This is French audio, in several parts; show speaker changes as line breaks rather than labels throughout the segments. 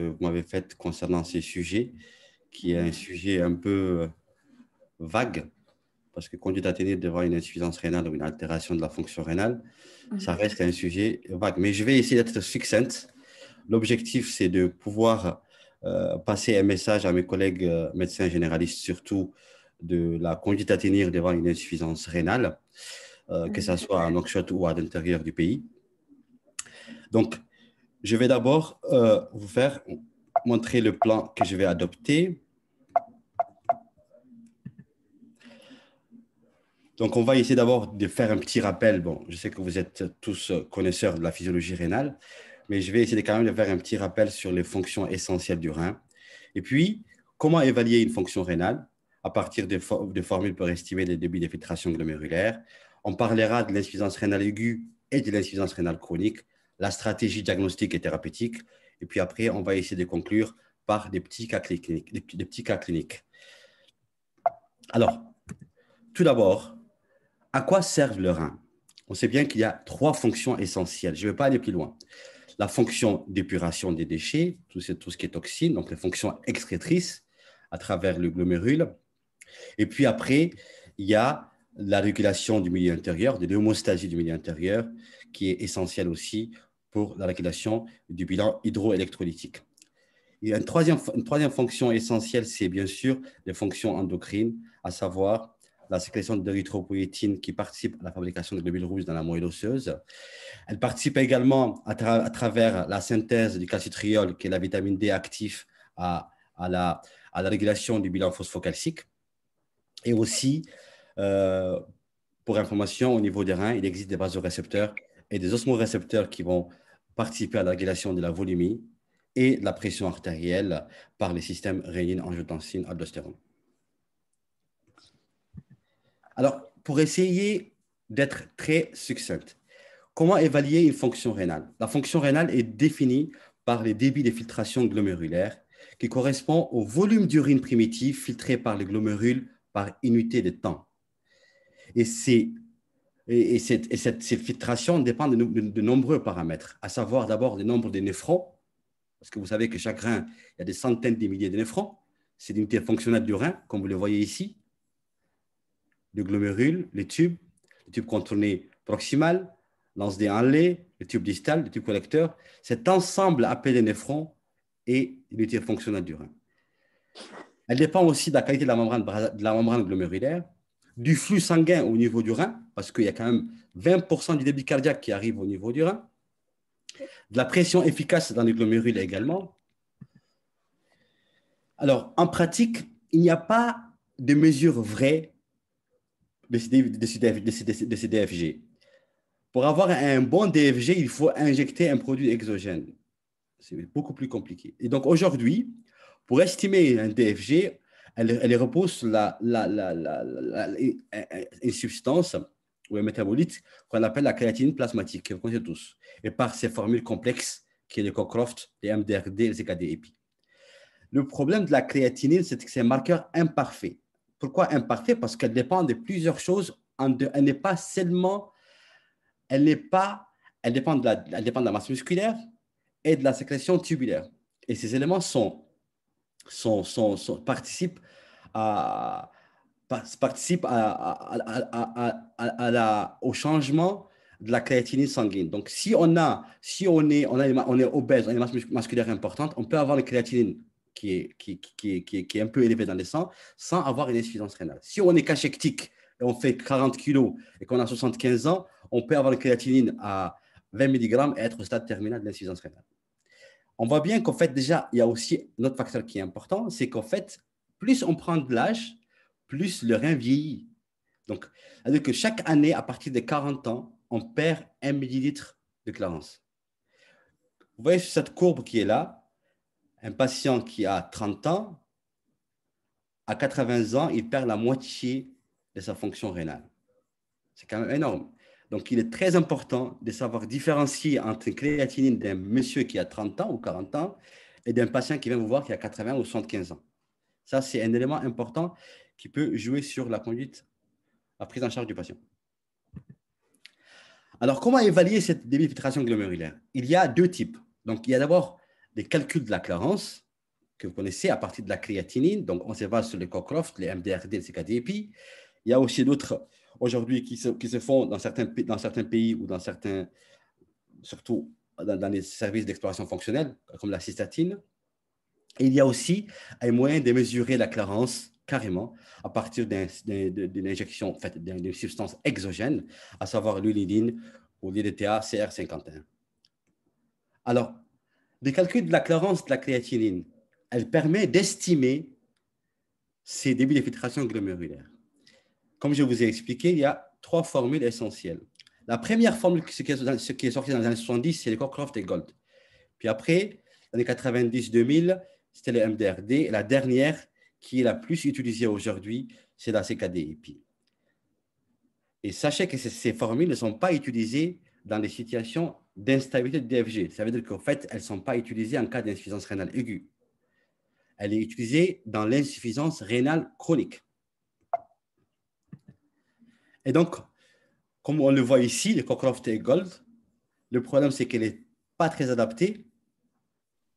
vous m'avez faite concernant ces sujets, qui est un sujet un peu vague, parce que conduite atténuée devant une insuffisance rénale ou une altération de la fonction rénale, ça reste un sujet vague. Mais je vais essayer d'être succinct. L'objectif, c'est de pouvoir passer un message à mes collègues médecins généralistes, surtout de la conduite à tenir devant une insuffisance rénale, que ce soit à Nouakchott ou à l'intérieur du pays. Donc, je vais d'abord vous faire montrer le plan que je vais adopter. Donc, on va essayer d'abord de faire un petit rappel. Bon, je sais que vous êtes tous connaisseurs de la physiologie rénale, mais je vais essayer quand même de faire un petit rappel sur les fonctions essentielles du rein. Et puis, comment évaluer une fonction rénale à partir de formules pour estimer les débits de filtration glomérulaire. On parlera de l'insuffisance rénale aiguë et de l'insuffisance rénale chronique, la stratégie diagnostique et thérapeutique. Et puis après, on va essayer de conclure par des petits cas cliniques. Alors, tout d'abord, à quoi servent le rein? On sait bien qu'il y a 3 fonctions essentielles. Je ne vais pas aller plus loin. La fonction d'épuration des déchets, tout ce qui est toxine, donc les fonctions excrétrices à travers le glomérule. Et puis après, il y a la régulation du milieu intérieur, de l'homéostasie du milieu intérieur, qui est essentielle aussi pour la régulation du bilan hydroélectrolytique. Il y a une troisième fonction essentielle, c'est bien sûr les fonctions endocrines, à savoir la sécrétion d'érythropoïétine qui participe à la fabrication de globules rouges dans la moelle osseuse. Elle participe également à travers la synthèse du calcitriol, qui est la vitamine D active à la régulation du bilan phosphocalcique. Et aussi, pour information, au niveau des reins, il existe des vasorécepteurs et des osmorécepteurs qui vont participer à la régulation de la volémie et de la pression artérielle par les systèmes rénine, angiotensine, aldostérone. Alors, pour essayer d'être très succinct, comment évaluer une fonction rénale? La fonction rénale est définie par les débits de filtration glomérulaire qui correspond au volume d'urine primitive filtré par les glomérules par unité de temps. Et cette filtration dépend de nombreux paramètres, à savoir d'abord le nombre de néphrons, parce que vous savez que chaque rein, il y a des centaines de milliers de néphrons. C'est l'unité fonctionnelle du rein, comme vous le voyez ici. Le glomérule, les tubes contourné proximal, l'anse des hanlés, le tube distal, le tube collecteur. Cet ensemble appelé néphrons est l'unité fonctionnelle du rein. Elle dépend aussi de la qualité de la membrane glomérulaire, du flux sanguin au niveau du rein, parce qu'il y a quand même 20% du débit cardiaque qui arrive au niveau du rein, de la pression efficace dans les glomérules également. Alors, en pratique, il n'y a pas de mesure vraie de ces DFG. Pour avoir un bon DFG, il faut injecter un produit exogène. C'est beaucoup plus compliqué. Et donc, aujourd'hui, pour estimer un DFG, elle repose sur une substance ou un métabolite qu'on appelle la créatinine plasmatique, que vous connaissez tous, et par ces formules complexes qui est le Cockcroft, les MDRD, les CKD-EPI. Le problème de la créatinine, c'est que c'est un marqueur imparfait. Pourquoi imparfait? Parce qu'elle dépend de plusieurs choses. Elle n'est pas seulement, elle dépend de la masse musculaire et de la sécrétion tubulaire. Et ces éléments participent au changement de la créatinine sanguine. Donc, si on est obèse, on a une masse musculaire importante, on peut avoir une créatinine qui est un peu élevée dans le sang sans avoir une insuffisance rénale. Si on est cachectique et on fait 40 kg et qu'on a 75 ans, on peut avoir une créatinine à 20 mg et être au stade terminal de l'insuffisance rénale. On voit bien qu'en fait, déjà, il y a aussi un autre facteur qui est important, c'est qu'en fait, plus on prend de l'âge, plus le rein vieillit. Donc, c'est-à-dire que chaque année, à partir de 40 ans, on perd 1 millilitre de clarence. Vous voyez sur cette courbe qui est là, un patient qui a 30 ans, à 80 ans, il perd la moitié de sa fonction rénale. C'est quand même énorme. Donc, il est très important de savoir différencier entre une créatinine d'un monsieur qui a 30 ans ou 40 ans et d'un patient qui vient vous voir qui a 80 ou 75 ans. Ça, c'est un élément important qui peut jouer sur la conduite, la prise en charge du patient. Alors, comment évaluer cette débit de filtration glomérulaire? Il y a 2 types. Donc, il y a d'abord des calculs de la clarence que vous connaissez à partir de la créatinine. Donc, on se base sur les Cockcroft, les MDRD, les CKD-EPI. Il y a aussi d'autres aujourd'hui qui se font dans certains pays ou dans certains, surtout dans les services d'exploration fonctionnelle, comme la cystatine. Et il y a aussi un moyen de mesurer la clarence carrément à partir d'une injection, en fait, d'une substance exogène, à savoir l'uridine ou l'IDTA CR51. Alors, le calcul de la clarence de la créatinine, elle permet d'estimer ces débits de filtration glomérulaire. Comme je vous ai expliqué, il y a 3 formules essentielles. La première formule, ce qui est sorti dans les années 70, c'est les Cockcroft et Gold. Puis après, dans les 90-2000, c'était le MDRD. Et la dernière, qui est la plus utilisée aujourd'hui, c'est la CKD-EPI. Et sachez que ces formules ne sont pas utilisées dans les situations d'instabilité de DFG. Ça veut dire qu'en fait, elles ne sont pas utilisées en cas d'insuffisance rénale aiguë. Elle est utilisée dans l'insuffisance rénale chronique. Et donc, comme on le voit ici, le Cockcroft et Gold, le problème, c'est qu'elle n'est pas très adaptée.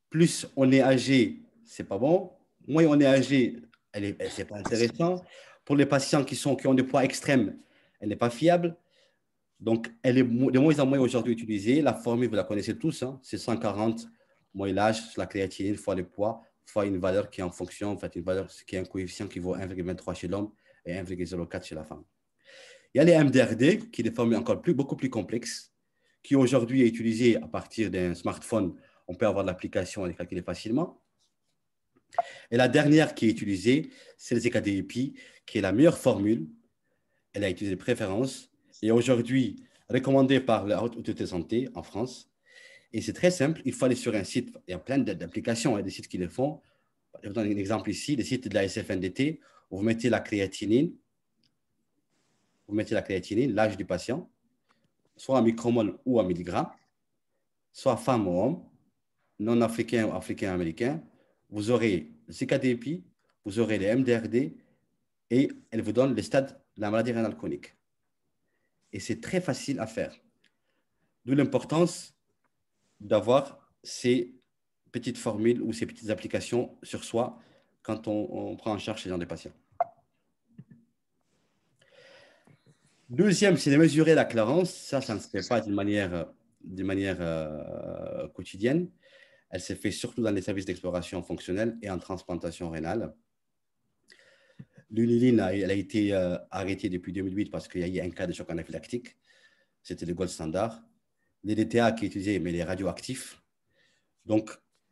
Plus on est âgé, c'est pas bon. Moins on est âgé, c'est pas intéressant. Pour les patients qui ont des poids extrêmes, elle n'est pas fiable. Donc, elle est de moins en moins aujourd'hui utilisée. La formule, vous la connaissez tous, hein, c'est 140 moins l'âge, la créatinine fois le poids, fois une valeur qui est en fonction, en fait, une valeur qui est un coefficient qui vaut 1,23 chez l'homme et 1,04 chez la femme. Il y a les MDRD, qui est des formules encore beaucoup plus complexes, qui aujourd'hui est utilisée à partir d'un smartphone. On peut avoir l'application et les calculer facilement. Et la dernière qui est utilisée, c'est le CKD-EPI, qui est la meilleure formule. Elle a utilisé de préférence et aujourd'hui recommandée par la Haute Autorité de Santé en France. Et c'est très simple, il faut aller sur un site, il y a plein d'applications et des sites qui le font. Je vous donne un exemple ici, le site de la SFNDT, où vous mettez la créatinine, l'âge du patient, soit en micromol ou en milligrammes, soit femme ou homme, non africain ou africain-américain. Vous aurez le CKD-EPI, vous aurez les MDRD et elle vous donne le stade de la maladie rénale chronique. Et c'est très facile à faire. D'où l'importance d'avoir ces petites formules ou ces petites applications sur soi quand on prend en charge ces gens de patients. Deuxième, c'est de mesurer la clarence. Ça ne se fait pas d'une manière quotidienne. Elle se fait surtout dans les services d'exploration fonctionnelle et en transplantation rénale. L'uridine, elle a été arrêtée depuis 2008 parce qu'il y a eu un cas de choc anaphylactique. C'était le gold standard. L'EDTA qui est utilisé, mais les radioactifs. Donc,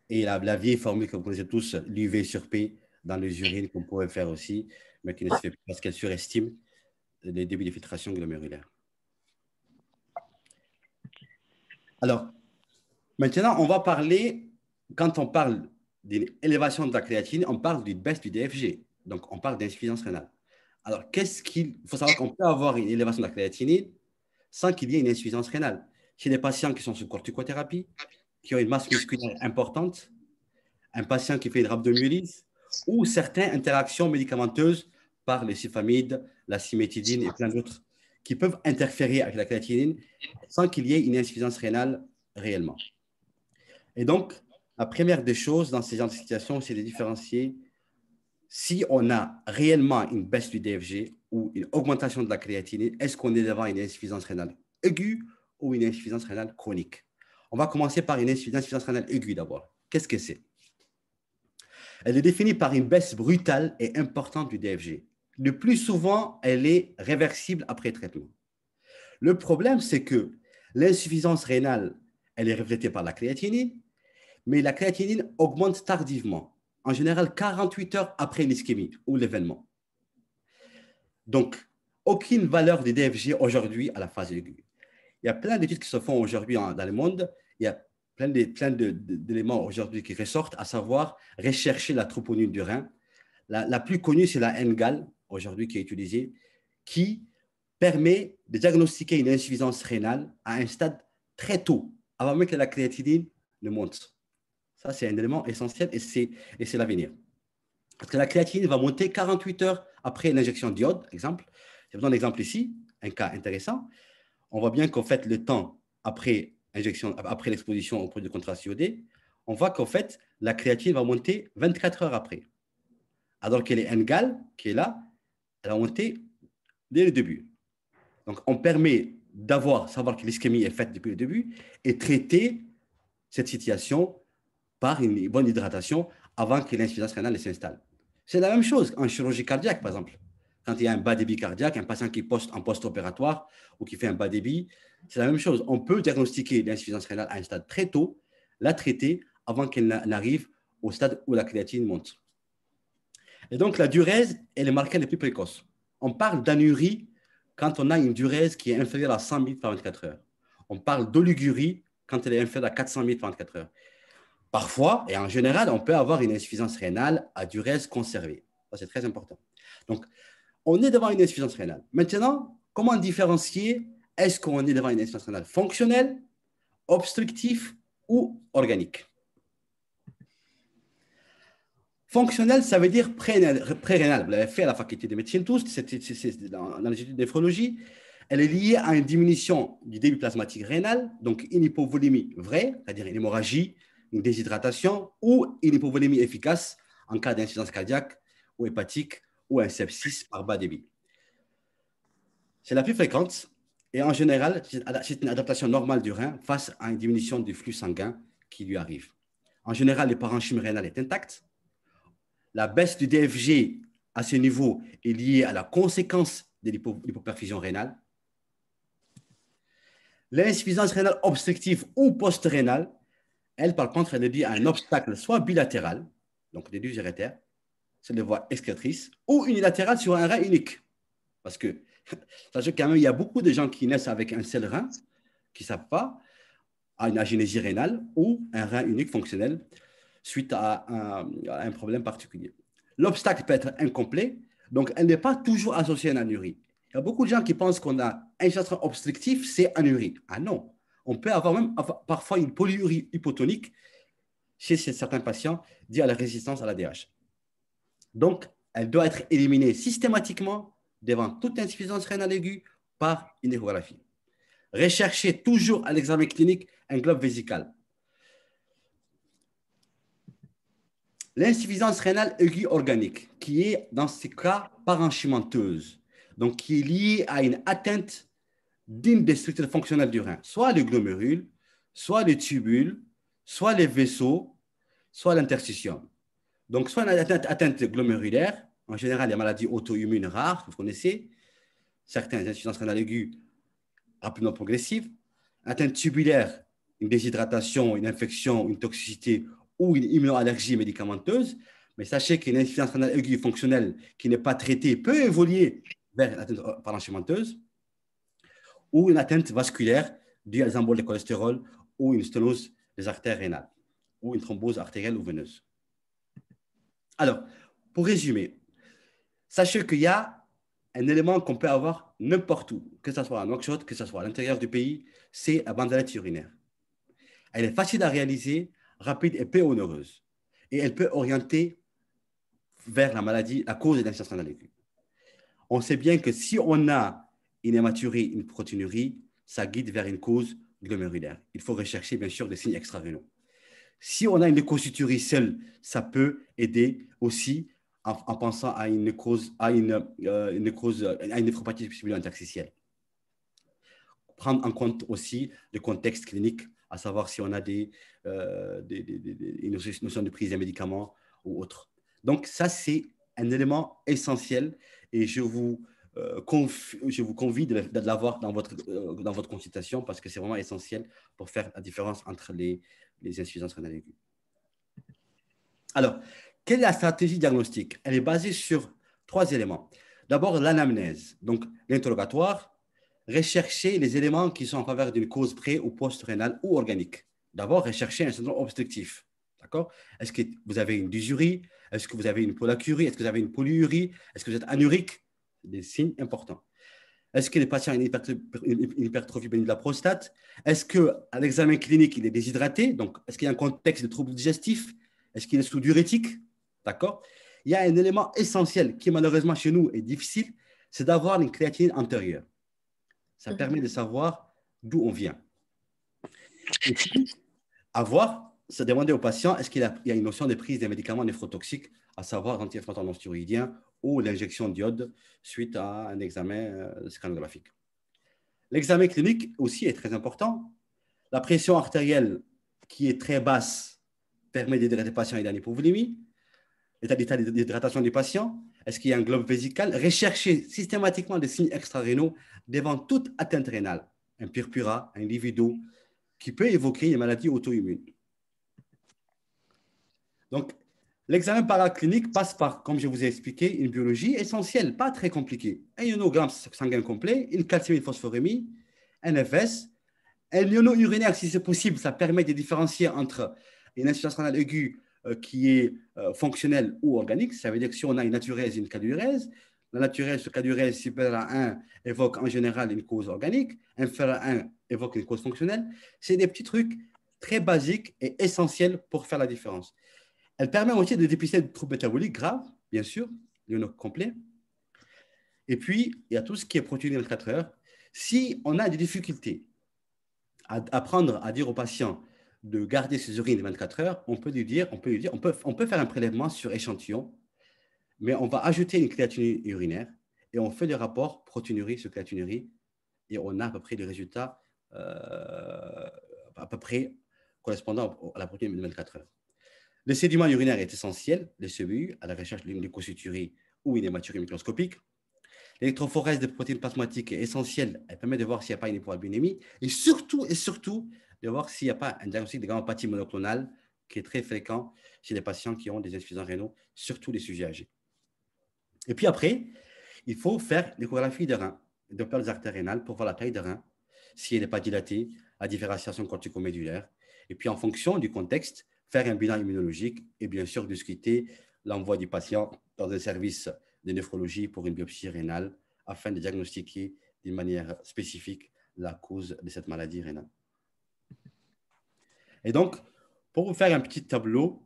et la vieille formule que vous connaissez tous, l'UV sur P dans les urines qu'on pourrait faire aussi, mais qui ne se fait pas parce qu'elle surestime les débits de filtration glomérulaire. Alors, maintenant, on va parler, quand on parle d'une élévation de la créatine, on parle d'une baisse du DFG. Donc, on parle d'insuffisance rénale. Alors, il faut savoir qu'on peut avoir une élévation de la créatinine sans qu'il y ait une insuffisance rénale. Chez les patients qui sont sous corticothérapie, qui ont une masse musculaire importante, un patient qui fait une rhabdomyolyse ou certaines interactions médicamenteuses par les sulfamides, la cimétidine et plein d'autres qui peuvent interférer avec la créatinine sans qu'il y ait une insuffisance rénale réellement. Et donc, la première des choses dans ces genres de situations, c'est de différencier si on a réellement une baisse du DFG ou une augmentation de la créatinine, est-ce qu'on est devant une insuffisance rénale aiguë ou une insuffisance rénale chronique? On va commencer par une insuffisance rénale aiguë d'abord. Qu'est-ce que c'est? Elle est définie par une baisse brutale et importante du DFG. Le plus souvent, elle est réversible après traitement. Le problème, c'est que l'insuffisance rénale, elle est reflétée par la créatinine, mais la créatinine augmente tardivement, en général 48 heures après l'ischémie ou l'événement. Donc, aucune valeur de DFG aujourd'hui à la phase aiguë. Il y a plein d'études qui se font aujourd'hui dans le monde. Il y a plein d'éléments aujourd'hui qui ressortent, à savoir rechercher la troponine du rein. La plus connue, c'est la NGAL, aujourd'hui, qui est utilisée, qui permet de diagnostiquer une insuffisance rénale à un stade très tôt, avant même que la créatinine ne monte. Ça, c'est un élément essentiel et c'est l'avenir. Parce que la créatinine va monter 48 heures après l'injection d'iode, exemple. Je vous donne l'exemple ici, un cas intéressant. On voit bien qu'en fait, le temps après l'exposition au produit de contraste iodé, on voit qu'en fait, la créatine va monter 24 heures après. Alors que les NGAL, qui est là, elle va monter dès le début. Donc, on permet savoir que l'ischémie est faite depuis le début et traiter cette situation par une bonne hydratation avant que l'insuffisance rénale s'installe. C'est la même chose en chirurgie cardiaque, par exemple. Quand il y a un bas débit cardiaque, un patient qui poste en post-opératoire ou qui fait un bas débit, c'est la même chose. On peut diagnostiquer l'insuffisance rénale à un stade très tôt, la traiter avant qu'elle n'arrive au stade où la créatine monte. Et donc, la diurèse est le marqueur le plus précoce. On parle d'anurie quand on a une diurèse qui est inférieure à 100 000 par 24 heures. On parle d'oligurie quand elle est inférieure à 400 000 par 24 heures. Parfois, et en général, on peut avoir une insuffisance rénale à diurèse conservée. Ça, c'est très important. Donc, on est devant une insuffisance rénale. Maintenant, comment différencier est-ce qu'on est devant une insuffisance rénale fonctionnelle, obstructive ou organique? Fonctionnel, ça veut dire pré-rénal. Vous l'avez fait à la faculté de médecine tous, dans les études de néphrologie. Elle est liée à une diminution du débit plasmatique rénal, donc une hypovolémie vraie, c'est-à-dire une hémorragie, une déshydratation, ou une hypovolémie efficace en cas d'insuffisance cardiaque ou hépatique ou un sepsis par bas débit. C'est la plus fréquente et en général, c'est une adaptation normale du rein face à une diminution du flux sanguin qui lui arrive. En général, le parenchyme rénal est intact. La baisse du DFG à ce niveau est liée à la conséquence de l'hypoperfusion rénale. L'insuffisance rénale obstructive ou post-rénale, elle, par contre, elle est liée à un obstacle soit bilatéral, donc des ducs urétères, c'est les voies excrétrices, ou unilatéral sur un rein unique. Parce que, sachez quand même, il y a beaucoup de gens qui naissent avec un seul rein, qui ne savent pas, à une agénésie rénale ou un rein unique fonctionnel suite à un problème particulier. L'obstacle peut être incomplet, donc elle n'est pas toujours associée à une anurie. Il y a beaucoup de gens qui pensent qu'on a un geste obstructif, c'est anurie. Ah non, on peut avoir même parfois une polyurie hypotonique chez certains patients due à la résistance à l'ADH. Donc, elle doit être éliminée systématiquement devant toute insuffisance rénale aiguë par une échographie. Recherchez toujours à l'examen clinique un globe vésical. L'insuffisance rénale aiguë organique, qui est dans ce cas parenchymenteuse, donc qui est liée à une atteinte d'une des structures fonctionnelles du rein, soit le glomérule, soit les tubules, soit les vaisseaux, soit l'interstitium. Donc, soit une atteinte glomérulaire, en général, les maladies auto-immunes rares, vous connaissez, certaines insuffisances rénales aiguës rapidement progressives, atteinte tubulaire, une déshydratation, une infection, une toxicité ou une immunoallergie médicamenteuse. Mais sachez qu'une insuffisance rénale aiguë fonctionnelle qui n'est pas traitée peut évoluer vers une atteinte parenchymenteuse ou une atteinte vasculaire due à des emboles de cholestérol ou une sténose des artères rénales ou une thrombose artérielle ou veineuse. Alors, pour résumer, sachez qu'il y a un élément qu'on peut avoir n'importe où, que ce soit à Nouakchott, que ce soit à l'intérieur du pays, c'est la bandelette urinaire. Elle est facile à réaliser, rapide et peu onéreuse. Et elle peut orienter vers la maladie, la cause de l'insuffisance rénale aiguë. On sait bien que si on a une hématurie, une protéinurie, ça guide vers une cause glomérulaire. Il faut rechercher, bien sûr, des signes extra-rénaux. Si on a une leucocyturie seule, ça peut aider aussi en pensant à une nécrose, à une néphropathie interstitielle. Prendre en compte aussi le contexte clinique, à savoir si on a une notion de prise des médicaments ou autre. Donc, ça, c'est un élément essentiel et je vous convie de l'avoir dans votre consultation parce que c'est vraiment essentiel pour faire la différence entre les insuffisances rénales aiguës. Alors, quelle est la stratégie diagnostique? Elle est basée sur 3 éléments. D'abord, l'anamnèse, donc l'interrogatoire, rechercher les éléments qui sont en faveur d'une cause pré- ou post-rénale ou organique. D'abord, rechercher un syndrome obstructif. D'accord? Est-ce que vous avez une dysurie? Est-ce que vous avez une polacurie? Est-ce que vous avez une polyurie? Est-ce que vous êtes anurique? Des signes importants. Est-ce que le patient a une hypertrophie bénigne de la prostate? Est-ce qu'à l'examen clinique, il est déshydraté? Donc, est-ce qu'il y a un contexte de troubles digestifs? Est-ce qu'il est sous diurétique? D'accord? Il y a un élément essentiel qui, malheureusement, chez nous est difficile, c'est d'avoir une créatinine antérieure. Ça permet de savoir d'où on vient. Et puis, avoir se demander au patient est-ce il y a une notion de prise des médicaments néphrotoxiques, à savoir anti-inflammatoires non stéroïdiens ou l'injection d'iode suite à un examen scannographique. L'examen clinique aussi est très important. La pression artérielle qui est très basse permet d'aider le patient à une hypovolémie. L'état d'hydratation du patient, est-ce qu'il y a un globe vésical? Rechercher systématiquement des signes extra-rénaux devant toute atteinte rénale, un purpura, un livido, qui peut évoquer une maladie auto-immune. Donc, l'examen paraclinique passe par, comme je vous ai expliqué, une biologie essentielle, pas très compliquée. Un ionogramme sanguin complet, une calciumie phosphorémie, un FS, un iono-urinaire, si c'est possible, ça permet de différencier entre une insuffisance rénale aiguë qui est fonctionnelle ou organique. Ça veut dire que si on a une naturèse et une cadurèse, la naturèse, ce cadurèse supérieur à 1 évoque en général une cause organique, inférieur à 1 évoque une cause fonctionnelle. C'est des petits trucs très basiques et essentiels pour faire la différence. Elle permet aussi de dépister des troubles métaboliques graves, bien sûr, l'iono complet. Et puis, il y a tout ce qui est protéiné 24 heures. Si on a des difficultés à apprendre à dire au patient de garder ses urines 24 heures, on peut faire un prélèvement sur échantillon, mais on va ajouter une créatinurie urinaire et on fait des rapports protéinurie sur créatinurie et on a à peu près des résultats à peu près correspondant à la protéine de 24 heures. Le sédiment urinaire est essentiel, le CBU, à la recherche d'une leucocyturie ou une hématurie microscopique. L'électrophorèse des protéines plasmatiques est essentielle. Elle permet de voir s'il n'y a pas une hypoalbuminémie et surtout, de voir s'il n'y a pas un diagnostic de gammapathie monoclonale qui est très fréquent chez les patients qui ont des insuffisants rénaux, surtout les sujets âgés. Et puis après, il faut faire l'échographie de rein, de Doppler des artères rénales pour voir la taille de rein, si elle n'est pas dilatée, la différenciation corticomédulaire. Et puis en fonction du contexte, faire un bilan immunologique et bien sûr discuter l'envoi du patient dans un service de néphrologie pour une biopsie rénale afin de diagnostiquer d'une manière spécifique la cause de cette maladie rénale. Et donc, pour vous faire un petit tableau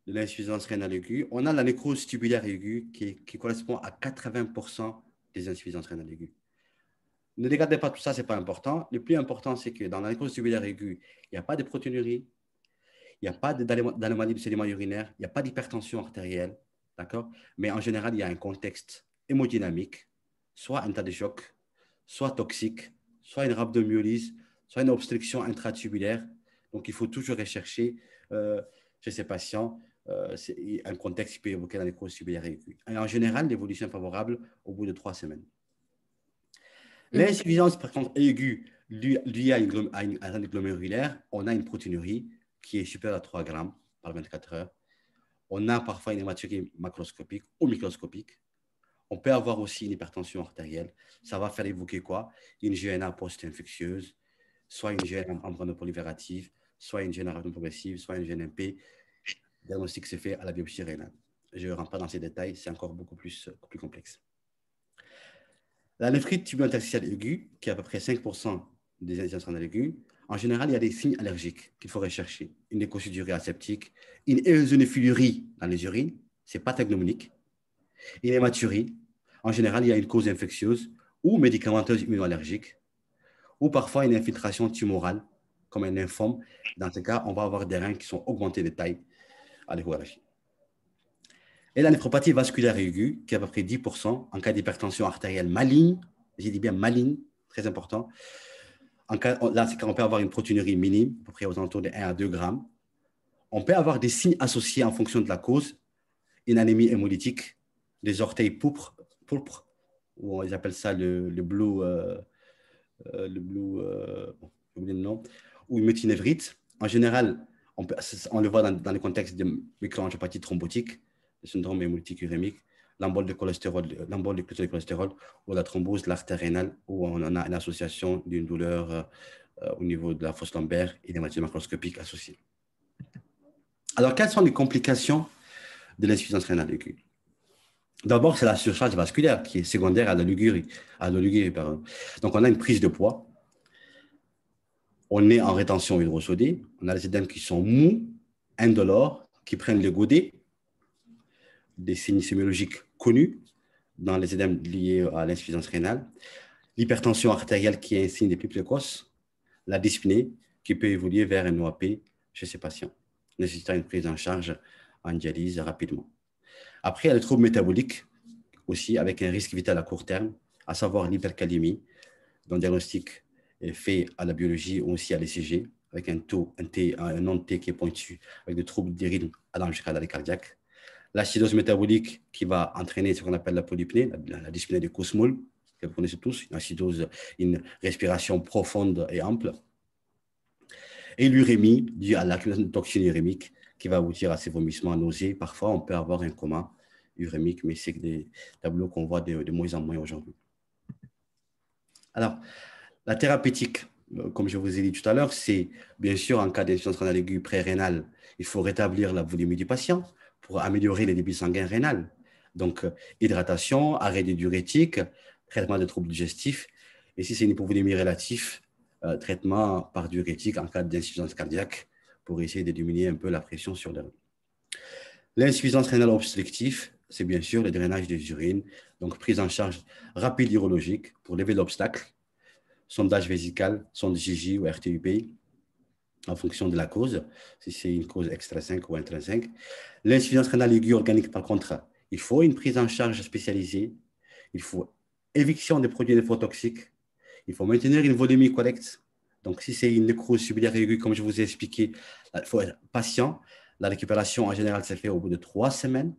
de l'insuffisance rénale aiguë, on a la nécrose tubulaire aiguë qui correspond à 80% des insuffisances rénales aiguës. Ne regardez pas tout ça, ce n'est pas important. Le plus important, c'est que dans la nécrose tubulaire aiguë, il n'y a pas de protéinurie, il n'y a pas d'anomalie du sédiment urinaire, il n'y a pas d'hypertension artérielle, d'accord? Mais en général, il y a un contexte hémodynamique, soit un état de choc, soit toxique, soit une rhabdomyolyse, soit une obstruction intratubulaire. Donc, il faut toujours rechercher chez ces patients un contexte qui peut évoquer la nécrose tubulaire aiguë. Et en général, l'évolution est favorable au bout de 3 semaines. L'insuffisance, par contre, aiguë liée à une atteinte glomérulaire, on a une protéinurie qui est supérieure à 3 grammes par 24 heures. On a parfois une hématurie macroscopique ou microscopique. On peut avoir aussi une hypertension artérielle. Ça va faire évoquer quoi? Une GNA post-infectieuse, soit une GNA membranoproliférative, soit une GNA progressive, soit une GNMP. Le diagnostic se fait à la biopsie rénale. Je ne rentre pas dans ces détails, c'est encore beaucoup plus complexe. La néphrite tubulo-interstitielle aiguë, qui est à peu près 5% des insuffisances rénales aiguës, en général, il y a des signes allergiques qu'il faut rechercher. Une leucocyturie aseptique, une éosinophilurie dans les urines, ce n'est pas technomonique, une hématurie. En général, il y a une cause infectieuse ou médicamenteuse immunoallergique, ou parfois une infiltration tumorale, comme un lymphome. Dans ce cas, on va avoir des reins qui sont augmentés de taille à l'échographie. Et la néphropathie vasculaire aiguë, qui est à peu près 10% en cas d'hypertension artérielle maligne, j'ai dit bien maligne, très important. Là, c'est quand on peut avoir une protéinurie minime, à peu près aux alentours de 1 à 2 grammes. On peut avoir des signes associés en fonction de la cause, une anémie hémolytique, des orteils pourpres, ou ils appellent ça le blue, j'ai oublié le nom, ou une méthynévrite. En général, on le voit dans le contexte de microangiopathie thrombotique, le syndrome hémolytique urémique, l'embole de cholestérol ou la thrombose de l'artère rénale, où on a une association d'une douleur au niveau de la fosse lombaire et des maladies macroscopiques associées. Alors, quelles sont les complications de l'insuffisance rénale aiguë? D'abord, c'est la surcharge vasculaire qui est secondaire à l'oligurie. Donc, on a une prise de poids. On est en rétention hydrosodée. On a les œdèmes qui sont mous, indolores, qui prennent le godet, des signes sémiologiques connus dans les œdèmes liés à l'insuffisance rénale. L'hypertension artérielle qui est un signe des plus précoces. La dyspnée qui peut évoluer vers un OAP chez ces patients. nécessitant une prise en charge en dialyse rapidement. Après, il y a les troubles métaboliques aussi, avec un risque vital à court terme, à savoir l'hypercalémie, dont le diagnostic est fait à la biologie ou aussi à l'ECG, avec un nom de T qui est pointu, avec des troubles des rythmes allant jusqu'à l'arrêt cardiaque. L'acidose métabolique qui va entraîner ce qu'on appelle la polypnée, la dyspnée de Kussmaul, que vous connaissez tous, une acidose, une respiration profonde et ample. Et l'urémie, due à l'accumulation de toxines urémiques, qui va aboutir à ces vomissements, nausées. Parfois, on peut avoir un coma urémique, mais c'est des tableaux qu'on voit de moins en moins aujourd'hui. Alors, la thérapeutique, comme je vous ai dit tout à l'heure, c'est bien sûr en cas d'insuffisance rénale aiguë pré-rénale, il faut rétablir la volumétrie du patient pour améliorer les débits sanguins rénales. Donc, hydratation, arrêt des diurétiques, traitement des troubles digestifs. Et si c'est une hypovolémie relative, traitement par diurétique en cas d'insuffisance cardiaque pour essayer de diminuer un peu la pression sur les reins. L'insuffisance rénale obstructive, c'est bien sûr le drainage des urines, donc prise en charge rapide urologique pour lever l'obstacle, sondage vésical, sonde JJ ou RTUP, en fonction de la cause, si c'est une cause extra-5 ou intra-5. L'insuffisance rénale aiguë organique, par contre, il faut une prise en charge spécialisée, il faut éviction des produits néphrotoxiques, il faut maintenir une volémie correcte. Donc, si c'est une nécrose tubulaire aiguë, comme je vous ai expliqué, il faut être patient. La récupération, en général, se fait au bout de 3 semaines.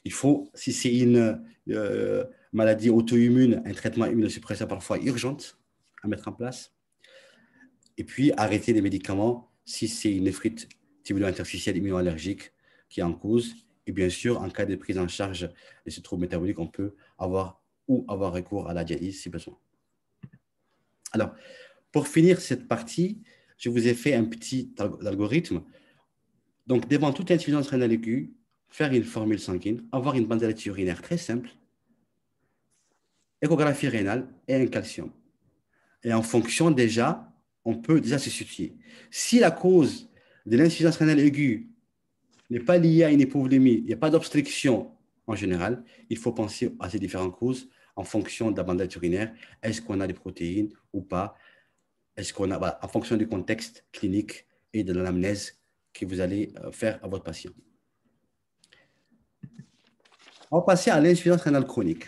Il faut, si c'est une maladie auto-immune, un traitement immunosuppresseur parfois urgent à mettre en place. Et puis, arrêter les médicaments si c'est une néphrite tubulo-interstitielle immunoallergique qui est en cause. Et bien sûr, en cas de prise en charge de ce trouble métabolique, on peut avoir recours à la dialyse si besoin. Alors, pour finir cette partie, je vous ai fait un petit algorithme. Donc, devant toute insuffisance rénale aiguë, faire une formule sanguine, avoir une bandelette urinaire très simple, échographie rénale et un calcium. Et en fonction déjà, on peut déjà se situer. Si la cause de l'insuffisance rénale aiguë n'est pas liée à une hypovolémie, il n'y a pas d'obstruction en général, il faut penser à ces différentes causes en fonction de la bandelette urinaire. Est-ce qu'on a des protéines ou pas? Est-ce qu'on a, voilà, en fonction du contexte clinique et de l'anamnèse que vous allez faire à votre patient. On va passer à l'insuffisance rénale chronique,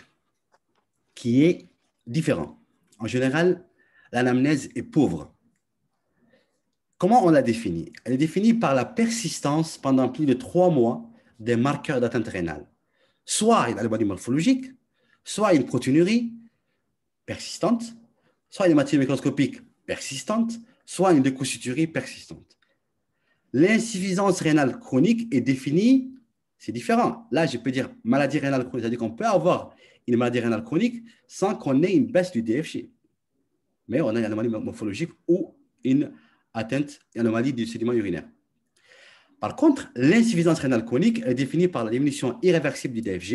qui est différent. En général, l'anamnèse est pauvre. Comment on la définit? Elle est définie par la persistance pendant plus de 3 mois des marqueurs d'atteinte rénale. Soit une anomalie morphologique, soit une protéinurie persistante, soit une hématite microscopique persistante, soit une leucocyturie persistante. L'insuffisance rénale chronique est définie, c'est différent. Là, je peux dire maladie rénale chronique, c'est-à-dire qu'on peut avoir une maladie rénale chronique sans qu'on ait une baisse du DFG. Mais on a une anomalie morphologique ou une atteinte, une anomalie du sédiment urinaire. Par contre, l'insuffisance rénale chronique est définie par la diminution irréversible du DFG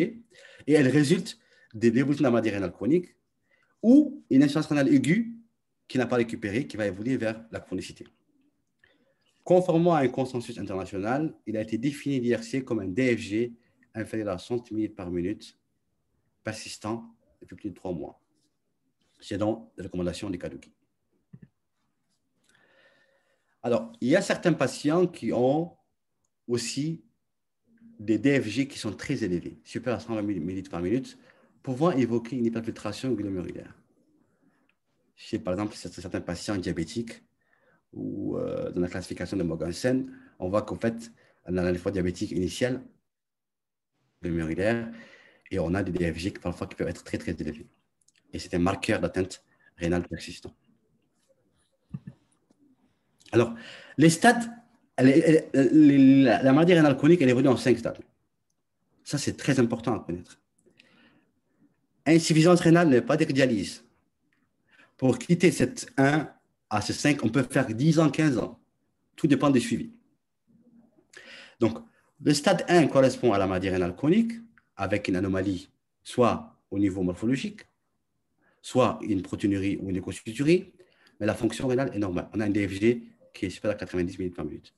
et elle résulte de l'évolution de la maladie rénale chronique ou une insuffisance rénale aiguë qui n'a pas récupéré, qui va évoluer vers la chronicité. Conformément à un consensus international, il a été défini l'IRC comme un DFG inférieur à 100 ml par minute, persistant depuis plus de 3 mois. C'est donc les recommandations des Kaduki. Alors, il y a certains patients qui ont aussi des DFG qui sont très élevés, supérieurs à 120 ml par minute, pouvant évoquer une hyperfiltration glomérulaire. Chez, par exemple, certains patients diabétiques ou dans la classification de Mogensen, on voit qu'en fait, on a l'effort diabétique initial glomérulaire et on a des DFG parfois qui peuvent être très, très élevés. Et c'est un marqueur d'atteinte rénale persistant. Alors, les stades, la maladie rénale chronique, elle évolue en 5 stades. Ça, c'est très important à connaître. Insuffisance rénale ne veut pas dire dialyse. Pour quitter cette 1 à ce 5, on peut faire 10 ans, 15 ans. Tout dépend des suivis. Donc, le stade 1 correspond à la maladie rénale chronique, avec une anomalie soit au niveau morphologique, soit une protéinurie ou une leucocyturie, mais la fonction rénale est normale. On a un DFG qui est supérieur à 90 ml par minute.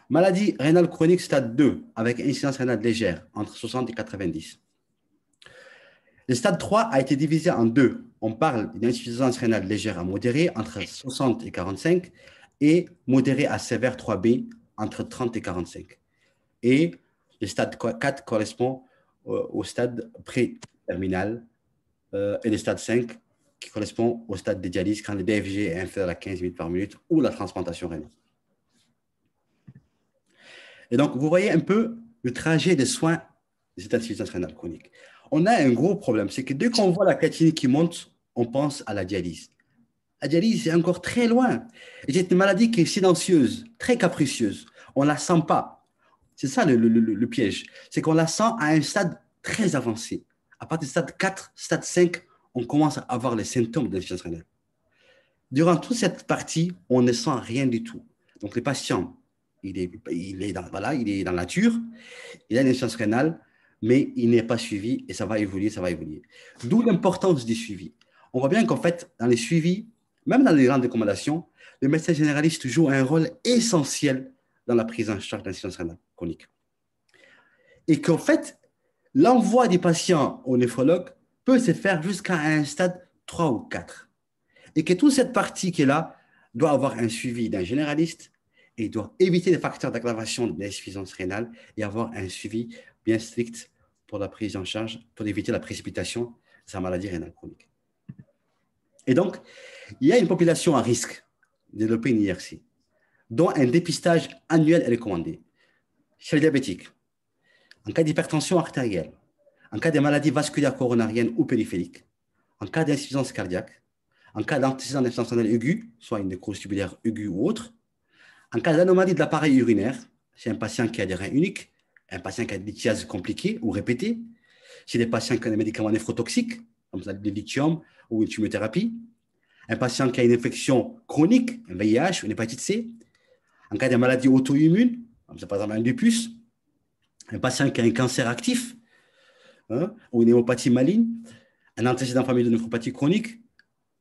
Maladie rénale chronique stade 2, avec incidence rénale légère, entre 60 et 90. Le stade 3 a été divisé en 2. On parle d'insuffisance rénale légère à modérée, entre 60 et 45, et modérée à sévère 3B, entre 30 et 45. Et le stade 4 correspond au stade pré-terminal et le stade 5 qui correspond au stade de dialyse quand le DFG est inférieur à 15 minutes par minute ou la transplantation rénale. Et donc, vous voyez un peu le trajet des soins des états d'insuffisance rénale chronique. On a un gros problème, c'est que dès qu'on voit la créatinine qui monte, on pense à la dialyse. La dialyse, c'est encore très loin. Et c'est une maladie qui est silencieuse, très capricieuse. On ne la sent pas. C'est ça le piège. C'est qu'on la sent à un stade très avancé. À partir du stade 4, stade 5, on commence à avoir les symptômes de l'insuffisance rénale. Durant toute cette partie, on ne sent rien du tout. Donc, le patient, il est dans la nature, il a une insuffisance rénale, mais il n'est pas suivi et ça va évoluer, ça va évoluer. D'où l'importance du suivi. On voit bien qu'en fait, dans les suivis, même dans les grandes recommandations, le médecin généraliste joue un rôle essentiel dans la prise en charge de l'insuffisance rénale chronique. Et qu'en fait, l'envoi des patients au néphrologue peut se faire jusqu'à un stade 3 ou 4. Et que toute cette partie qui est là doit avoir un suivi d'un généraliste et doit éviter les facteurs d'aggravation de l'insuffisance rénale et avoir un suivi bien strict pour la prise en charge, pour éviter la précipitation de sa maladie rénale chronique. Et donc, il y a une population à risque de développer une IRC, dont un dépistage annuel est recommandé. Chez les diabétiques, en cas d'hypertension artérielle, en cas de maladie vasculaire coronarienne ou périphérique, en cas d'insuffisance cardiaque, en cas d'antécédent d'insuffisance rénale aiguë, soit une nécrose tubulaire aiguë ou autre, en cas d'anomalie de l'appareil urinaire, chez un patient qui a des reins uniques, un patient qui a des lithiases compliquées ou répétées, chez des patients qui ont des médicaments néphrotoxiques, comme le lithium ou une chimiothérapie, un patient qui a une infection chronique, un VIH ou une hépatite C, en cas de maladie auto-immune, comme par exemple un lupus, un patient qui a un cancer actif ou une hémopathie maligne, un antécédent familial de néphropathie chronique,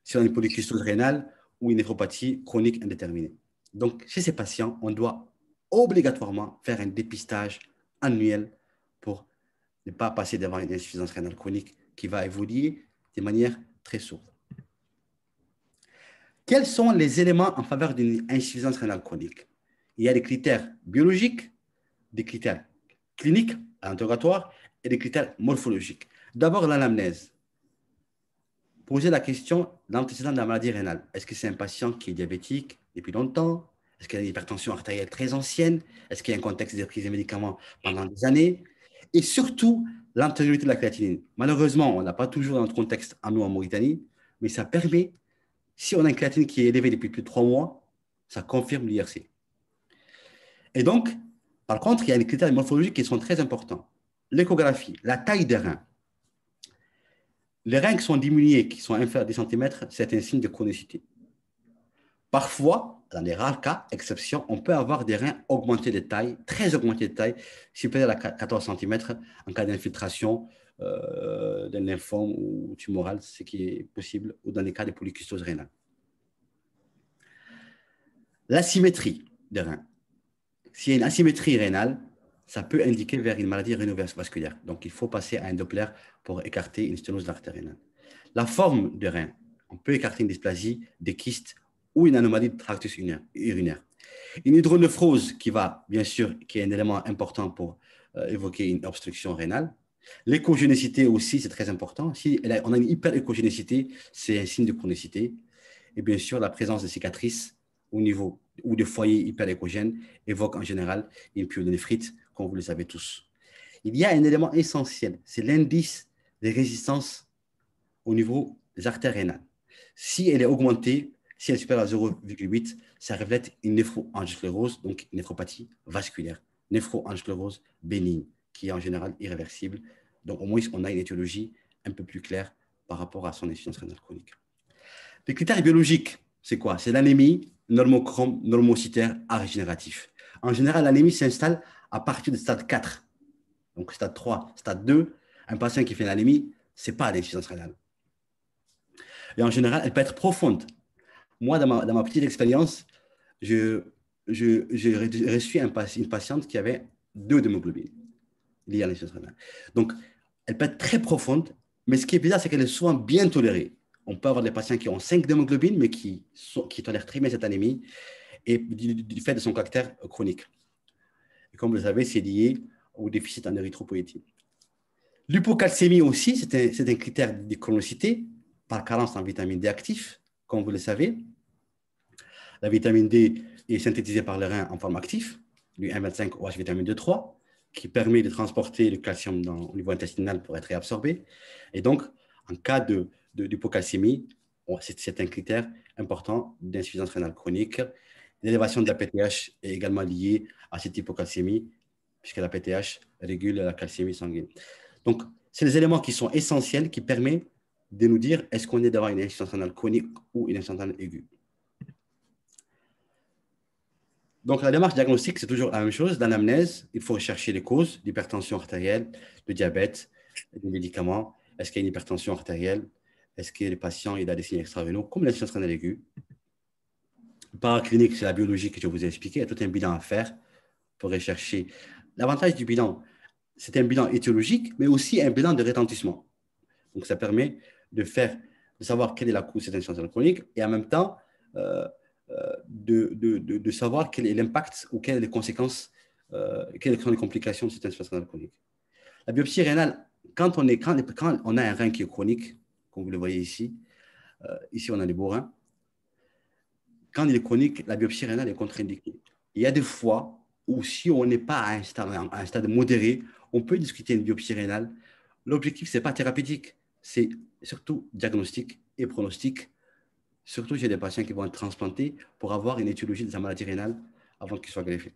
si on a une polykystose rénale ou une néphropathie chronique indéterminée. Donc, chez ces patients, on doit obligatoirement faire un dépistage annuel pour ne pas passer devant une insuffisance rénale chronique qui va évoluer de manière très sourde. Quels sont les éléments en faveur d'une insuffisance rénale chronique? Il y a des critères biologiques, des critères cliniques à l'interrogatoire et des critères morphologiques. D'abord, l'anamnèse. Poser la question d'antécédent de la maladie rénale. Est-ce que c'est un patient qui est diabétique depuis longtemps? Est-ce qu'il a une hypertension artérielle très ancienne? Est-ce qu'il y a un contexte de prise de médicaments pendant des années? Et surtout, l'antériorité de la créatinine. Malheureusement, on n'a pas toujours dans notre contexte en nous en Mauritanie, mais ça permet, si on a une créatinine qui est élevée depuis plus de 3 mois, ça confirme l'IRC. Et donc, par contre, il y a des critères morphologiques qui sont très importants. L'échographie, la taille des reins. Les reins qui sont diminués, qui sont inférieurs à 10 cm, c'est un signe de chronicité. Parfois, dans les rares cas, exception, on peut avoir des reins augmentés de taille, très augmentés de taille, supérieurs à 14 cm en cas d'infiltration d'un lymphome ou tumoral, ce qui est possible, ou dans les cas de polykystose rénale. L'asymétrie des reins. S'il y a une asymétrie rénale, ça peut indiquer vers une maladie rénovasculaire. Donc, il faut passer à un Doppler pour écarter une sténose de l'artère rénale. La forme de rein, on peut écarter une dysplasie, des kystes ou une anomalie de tractus urinaire. Une hydronéphrose qui va, bien sûr, qui est un élément important pour évoquer une obstruction rénale. L'échogénicité aussi, c'est très important. Si on a une hyperéchogénicité, c'est un signe de chronicité. Et bien sûr, la présence de cicatrices au niveau ou de foyers hyperéchogènes évoque en général une pyélonéphrite, comme vous le savez tous. Il y a un élément essentiel, c'est l'indice de résistance au niveau des artères rénales. Si elle est augmentée, si elle est supérieure à 0,8, ça reflète une néphroangiosclérose, donc une néphropathie vasculaire, néphroangiosclérose bénigne, qui est en général irréversible. Donc, au moins, on a une étiologie un peu plus claire par rapport à son insuffisance rénale chronique. Les critères biologiques, c'est quoi? C'est l'anémie, normochrome, normocytaire, A régénératif. En général, l'anémie s'installe à partir du stade 4. Donc, stade 3, stade 2, un patient qui fait une anémie, ce n'est pas l'insuffisance rénale. Et en général, elle peut être profonde. Moi, dans ma petite expérience, j'ai reçu une patiente qui avait 2 d'hémoglobine liée à l'insuffisance rénale. Donc, elle peut être très profonde, mais ce qui est bizarre, c'est qu'elle est souvent bien tolérée. On peut avoir des patients qui ont 5 d'hémoglobine, mais qui tolèrent très bien cette anémie, et du fait de son caractère chronique. Et comme vous le savez, c'est lié au déficit en érythropoïétine. L'hypocalcémie aussi, c'est un critère de chronicité par carence en vitamine D actif, comme vous le savez. La vitamine D est synthétisée par le rein en forme active, du 1,25 OH vitamine D3, qui permet de transporter le calcium au niveau intestinal pour être réabsorbé. Et donc, en cas d'hypocalcémie, c'est un critère important d'insuffisance rénale chronique. L'élévation de la PTH est également liée à cette hypocalcémie, puisque la PTH régule la calcémie sanguine. Donc, c'est les éléments qui sont essentiels qui permettent de nous dire est-ce qu'on est devant une insuffisance rénale chronique ou une insuffisance rénale aiguë. Donc, la démarche diagnostique, c'est toujours la même chose. L'anamnèse, il faut rechercher les causes d'hypertension artérielle, de diabète, des médicaments. Est-ce qu'il y a une hypertension artérielle? Est-ce que le patient il a des signes extravénaux, comme l'insuffisance rénale aiguë? Paraclinique, c'est la biologie que je vous ai expliqué. Il y a tout un bilan à faire pour rechercher. L'avantage du bilan, c'est un bilan étiologique, mais aussi un bilan de retentissement. Donc, ça permet de savoir quelle est la cause de cette insuffisance rénale chronique et en même temps, de savoir quel est l'impact ou quelles sont les conséquences, quelles sont les complications de cette insuffisance rénale chronique. La biopsie rénale, quand on a un rein qui est chronique, comme vous le voyez ici, ici on a les beaux reins, quand il est chronique, la biopsie rénale est contre-indiquée. Il y a des fois où si on n'est pas à un stade modéré, on peut discuter une biopsie rénale. L'objectif, ce n'est pas thérapeutique, c'est surtout diagnostic et pronostic. Surtout chez des patients qui vont être transplantés pour avoir une étiologie de sa maladie rénale avant qu'il soit greffé.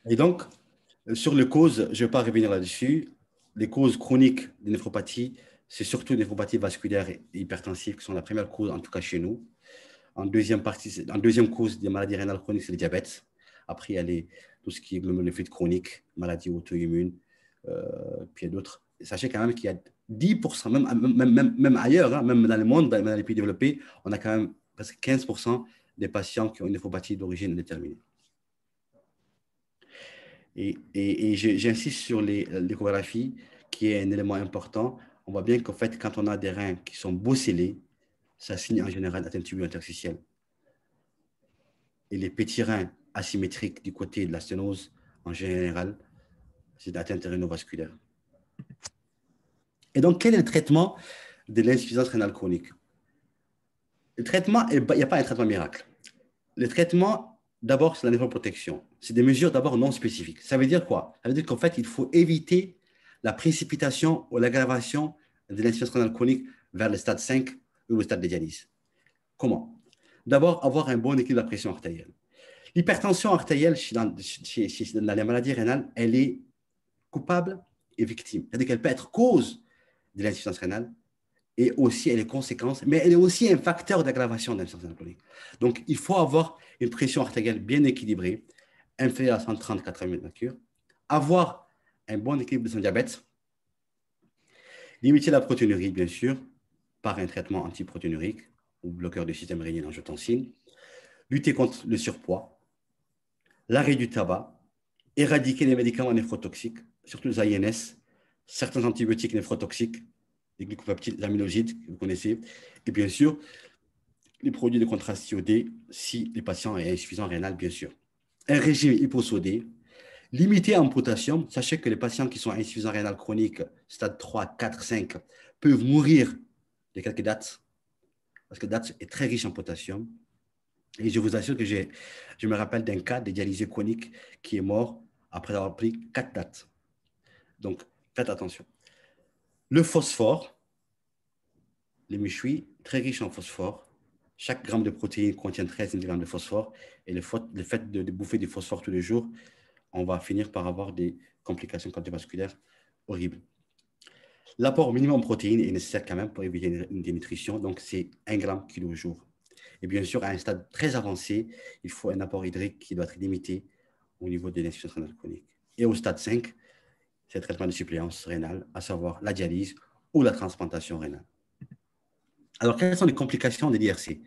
Et donc, sur les causes, je ne vais pas revenir là-dessus. Les causes chroniques de néphropathie, c'est surtout les néphropathies vasculaires et hypertensives qui sont la première cause, en tout cas chez nous. En deuxième cause des maladies rénales chroniques, c'est le diabète. Après, il y a tout ce qui est glomérulonéphrite chronique, maladies auto-immunes, puis il y a d'autres. Sachez quand même qu'il y a 10%, même ailleurs, hein, même dans le monde, dans les pays développés, on a quand même presque 15% des patients qui ont une néphropathie d'origine indéterminée. Et j'insiste sur l'échographie, qui est un élément important. On voit bien qu'en fait, quand on a des reins qui sont bocellés, ça signe en général atteinte tubule interstitielle. Et les petits reins asymétriques du côté de la sténose, en général, c'est d'atteinte rénovasculaire. Et donc, quel est le traitement de l'insuffisance rénale chronique? Le traitement, il n'y a pas un traitement miracle. Le traitement, d'abord, c'est la néphroprotection. C'est des mesures d'abord non spécifiques. Ça veut dire quoi? Ça veut dire qu'en fait, il faut éviter la précipitation ou l'aggravation de l'insuffisance rénale chronique vers le stade 5 ou le stade de dialyse. Comment? D'abord, avoir un bon équilibre de la pression artérielle. L'hypertension artérielle dans les maladies rénales, elle est coupable et victime. C'est-à-dire qu'elle peut être cause de l'insuffisance rénale et aussi elle est conséquence, mais elle est aussi un facteur d'aggravation de l'insuffisance rénale chronique. Donc, il faut avoir une pression artérielle bien équilibrée, inférieure à 130/80 mm3, avoir un bon équilibre de son diabète, limiter la protéinurie, bien sûr, par un traitement antiprotéinurique ou bloqueur du système rénine-angiotensine, lutter contre le surpoids, l'arrêt du tabac, éradiquer les médicaments néphrotoxiques, surtout les AINS, certains antibiotiques néphrotoxiques, les glycopeptides, les amylosides, que vous connaissez, et bien sûr, les produits de contraste iodé, si les patients ont insuffisance rénale, bien sûr. Un régime hyposodé, limité en potassium. Sachez que les patients qui sont insuffisants rénal chronique, stade 3, 4, 5, peuvent mourir de quelques dates, parce que date est très riche en potassium. Et je vous assure que je me rappelle d'un cas de dialysé chronique qui est mort après avoir pris 4 dates. Donc, faites attention. Le phosphore, les méchouis, très riches en phosphore. Chaque gramme de protéines contient 13 mg de phosphore. Et le fait de bouffer du phosphore tous les jours, on va finir par avoir des complications cardiovasculaires horribles. L'apport minimum en protéines est nécessaire quand même pour éviter une dénutrition. Donc, c'est 1 gramme kilo au jour. Et bien sûr, à un stade très avancé, il faut un apport hydrique qui doit être limité au niveau de l'insuffisance rénale chronique. Et au stade 5, c'est le traitement de suppléance rénale, à savoir la dialyse ou la transplantation rénale. Alors, quelles sont les complications de l'IRC?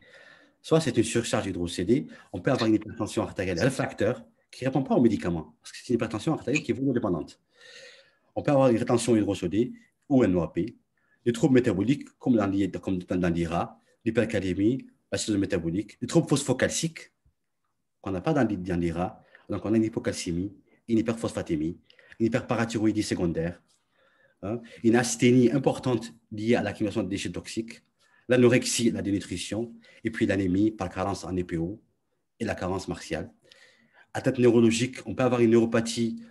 Soit c'est une surcharge hydrocédée, on peut avoir une hypertension artérielle réfractaire qui ne répond pas aux médicaments, parce que c'est une hypertension artérielle qui est volume-dépendante. On peut avoir une rétention hydrosodée ou un OAP, des troubles métaboliques comme dans l'IRA, l'hypercalémie, l'acidose métabolique, les troubles phosphocalciques, qu'on n'a pas dans l'IRA. Donc, on a une hypocalcémie, une hyperphosphatémie, une hyperparathyroïdie secondaire, hein, une asthénie importante liée à l'accumulation de déchets toxiques, l'anorexie, la dénutrition, et puis l'anémie par carence en EPO et la carence martiale. Atteinte neurologique, on peut avoir une neuropathie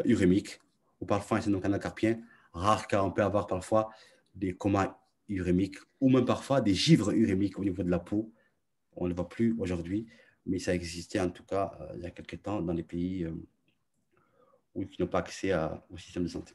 urémique ou parfois un syndrome canal carpien. Rare car on peut avoir parfois des comas urémiques ou même parfois des givres urémiques au niveau de la peau. On ne le voit plus aujourd'hui, mais ça existait en tout cas il y a quelques temps dans les pays qui n'ont pas accès au système de santé.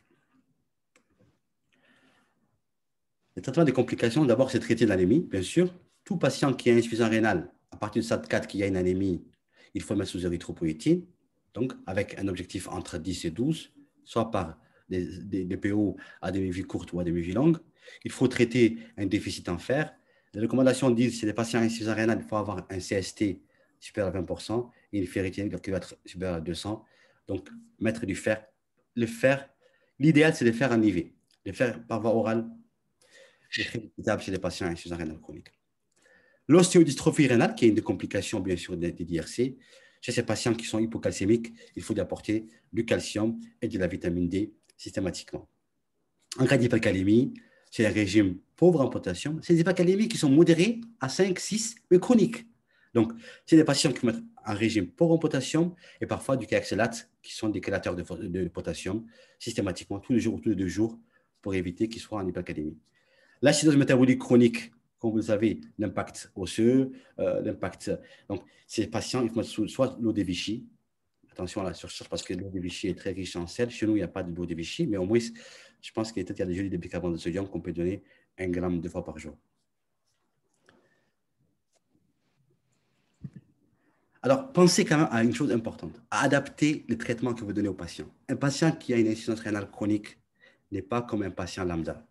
Le traitement des complications, d'abord, c'est traiter l'anémie, bien sûr. Tout patient qui a insuffisance rénale, à partir du stade 4 qui a une anémie, il faut mettre sous érythropoïétine, donc avec un objectif entre 10 et 12, soit par des PO à demi-vie courte ou à demi-vie longue. Il faut traiter un déficit en fer. Les recommandations disent que chez les patients insuffisants rénales, il faut avoir un CST supérieur à 20% et une ferritine qui va être supérieure à 200. Donc, mettre du fer. Le fer, l'idéal, c'est de faire en IV. Le fer par voie orale, c'est très évitable chez les patients insuffisants rénales chroniques. L'ostéodystrophie rénale, qui est une des complications, bien sûr, des DRC. Chez ces patients qui sont hypocalcémiques, il faut lui apporter du calcium et de la vitamine D systématiquement. En cas d'hypercalémie, c'est un régime pauvre en potassium. C'est des hypercalémies qui sont modérées à 5, 6, mais chroniques. Donc, c'est des patients qui mettent un régime pauvre en potassium et parfois du kéaxélate, qui sont des chélateurs de potassium, systématiquement, tous les jours ou tous les 2 jours, pour éviter qu'ils soient en hypercalémie. L'acidose métabolique chronique, comme vous le savez, l'impact osseux, l'impact. Donc, ces patients, il faut mettre soit l'eau de Vichy. Attention à la surcharge parce que l'eau de Vichy est très riche en sel. Chez nous, il n'y a pas de l'eau de Vichy, mais au moins, je pense qu'il y a des gélules de bicarbonate de sodium qu'on peut donner 1 gramme 2 fois par jour. Alors, pensez quand même à une chose importante, à adapter le traitement que vous donnez au patient. Un patient qui a une insuffisance rénale chronique n'est pas comme un patient lambda.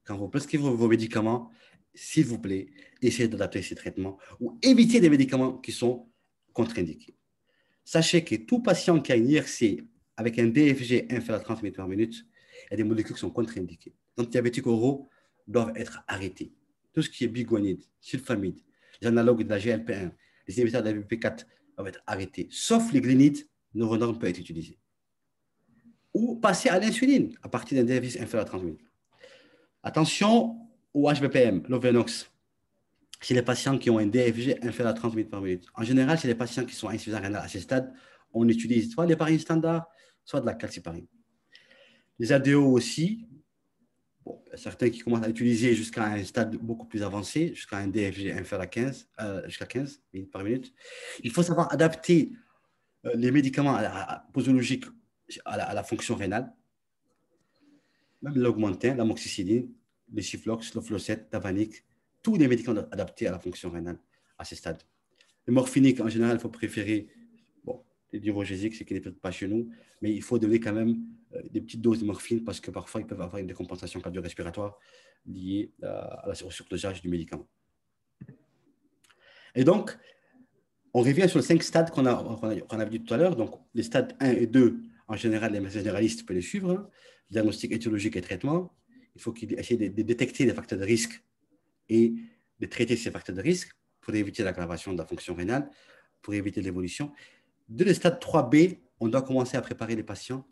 Quand vous prescrivez vos médicaments, s'il vous plaît, essayez d'adapter ces traitements ou évitez des médicaments qui sont contre-indiqués. Sachez que tout patient qui a une IRC avec un DFG inférieur à 30 mètres par minute, il y a des molécules qui sont contre-indiquées. Donc, les diabétiques oraux doivent être arrêtés. Tout ce qui est bigonide, sulfamide, les analogues de la GLP1, les inhibiteurs de la BP4 doivent être arrêtés, sauf les glénides, Novonorm peut être utilisé. Ou passer à l'insuline à partir d'un DFG inférieur à 30 minutes. Attention au HBPM, l'Ovenox, chez les patients qui ont un DFG inférieur à 30 minutes par minute. En général, chez les patients qui sont insuffisants rénales à ce stade, on utilise soit l'héparine standard, soit de la calciparine. Les ADO aussi, bon, certains qui commencent à utiliser jusqu'à un stade beaucoup plus avancé, jusqu'à un DFG inférieur à 15, jusqu'à 15 minutes par minute. Il faut savoir adapter les médicaments posologiques à la fonction rénale, même l'augmentin, l'amoxicilline, le Ciflox, l'Oflocet, Tavanic, tous les médicaments adaptés à la fonction rénale à ce stade. Le morphinique, en général, il faut préférer, bon, les diurogésiques, c'est qu'il n'est peut-être pas chez nous, mais il faut donner quand même des petites doses de morphine parce que parfois, ils peuvent avoir une décompensation cardio-respiratoire liée au surdosage du médicament. Et donc, on revient sur les 5 stades qu'on a vu tout à l'heure. Donc, les stades 1 et 2, en général, les médecins généralistes peuvent les suivre. Hein. Diagnostic étiologique et traitement. Il faut qu'ils essaient de détecter les facteurs de risque et de traiter ces facteurs de risque pour éviter l'aggravation de la fonction rénale, pour éviter l'évolution. Dès le stade 3B, on doit commencer à préparer les patients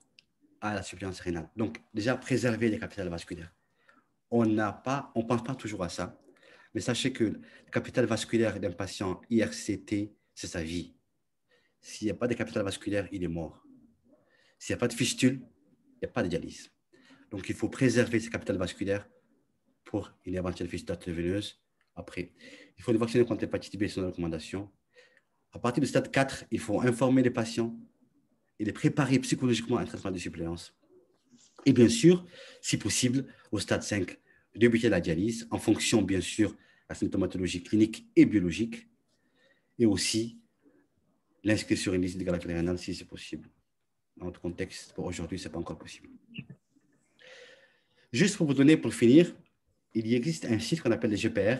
à la suppléance rénale. Donc, déjà, préserver les capitales vasculaires. On ne pense pas toujours à ça, mais sachez que le capital vasculaire d'un patient IRCT, c'est sa vie. S'il n'y a pas de capital vasculaire, il est mort. S'il n'y a pas de fistule, il n'y a pas de dialyse. Donc, il faut préserver ce capital vasculaire pour une éventuelle fistule artérieuse. Après, il faut les vacciner contre l'hépatite B, c'est une recommandation. À partir du stade 4, il faut informer les patients et les préparer psychologiquement à un traitement de suppléance. Et bien sûr, si possible, au stade 5, débuter la dialyse en fonction, bien sûr, de la symptomatologie clinique et biologique, et aussi l'inscrire sur une liste de galactose rénale si c'est possible. Dans notre contexte, pour aujourd'hui, ce n'est pas encore possible. Juste pour vous donner, pour finir, il existe un site qu'on appelle le GPR,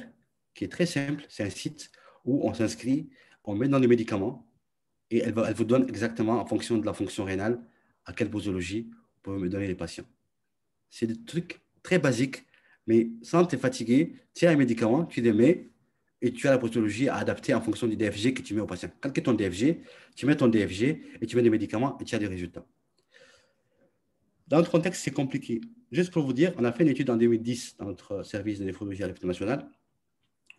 qui est très simple. C'est un site où on s'inscrit, on met dans les médicaments, et elle vous donne exactement, en fonction de la fonction rénale, à quelle posologie vous pouvez me donner les patients. C'est des trucs très basiques, mais sans te fatiguer, tu as un médicament, tu les mets, et tu as la posologie à adapter en fonction du DFG que tu mets au patient. Calcule ton DFG, tu mets ton DFG et tu mets des médicaments et tu as des résultats. Dans notre contexte, c'est compliqué. Juste pour vous dire, on a fait une étude en 2010 dans notre service de néphrologie à l'hôpital national.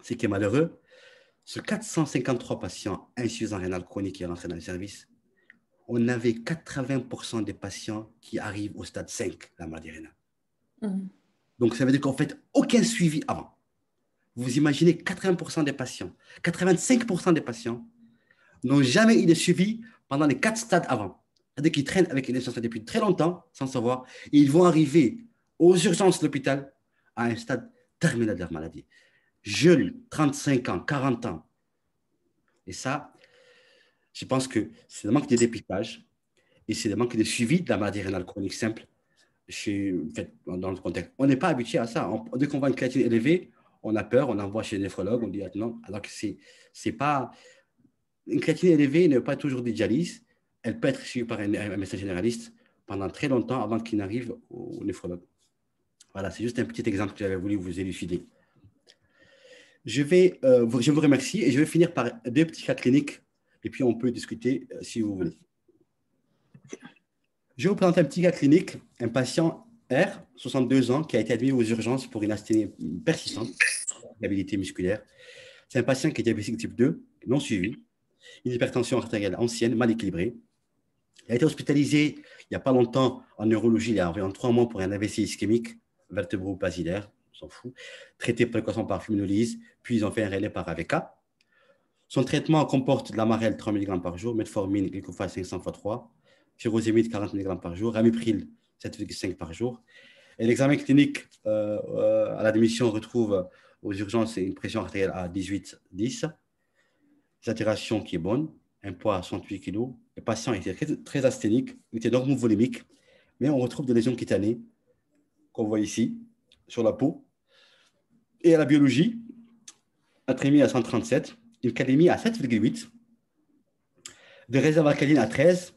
Ce qui est malheureux, sur 453 patients insuffisants rénal chroniques qui est rentré dans le service, on avait 80% des patients qui arrivent au stade 5, la maladie rénale. Donc, ça veut dire qu'en fait, aucun suivi avant. Vous imaginez 80% des patients, 85% des patients n'ont jamais eu de suivi pendant les 4 stades avant. C'est-à-dire qu'ils traînent avec une insuffisance depuis très longtemps sans savoir et ils vont arriver aux urgences de l'hôpital à un stade terminal de leur maladie. Jeunes, 35 ans, 40 ans. Et ça, je pense que c'est le manque de dépistage et c'est le manque de suivi de la maladie rénale chronique simple dans le contexte. On n'est pas habitué à ça. Dès qu'on voit une créatinine élevée, on a peur, on envoie chez le néphrologue, on dit ah, non, alors que c'est pas. Une créatinine élevée ne veut pas toujours des dialyses. Elle peut être suivie par un médecin généraliste pendant très longtemps avant qu'il n'arrive au néphrologue. Voilà, c'est juste un petit exemple que j'avais voulu vous élucider. Je vous remercie et je vais finir par 2 petits cas cliniques et puis on peut discuter si vous voulez. Je vais vous présenter un petit cas clinique, un patient R, 62 ans, qui a été admis aux urgences pour une asthénie persistante, instabilité musculaire. C'est un patient qui est diabétique type 2, non suivi, une hypertension artérielle ancienne, mal équilibrée. Il a été hospitalisé il n'y a pas longtemps en neurologie, il y a environ 3 mois pour un AVC ischémique, vertébro-basilaire, on s'en fout, traité précocement par fulminolyse, puis ils ont fait un relais par AVK. Son traitement comporte de l'amarel 3 mg par jour, metformine, glycophage 500 x 3, furosémide 40 mg par jour, ramipril 7,5 par jour. Et l'examen clinique à l'admission retrouve aux urgences une pression artérielle à 18-10, saturation qui est bonne, un poids à 68 kg. Le patient était très asthénique, il était normovolimique, mais on retrouve des lésions cutanées qu'on voit ici sur la peau. Et à la biologie, natrémie à 137, une calémie à 7,8, de réserve alcaline à 13,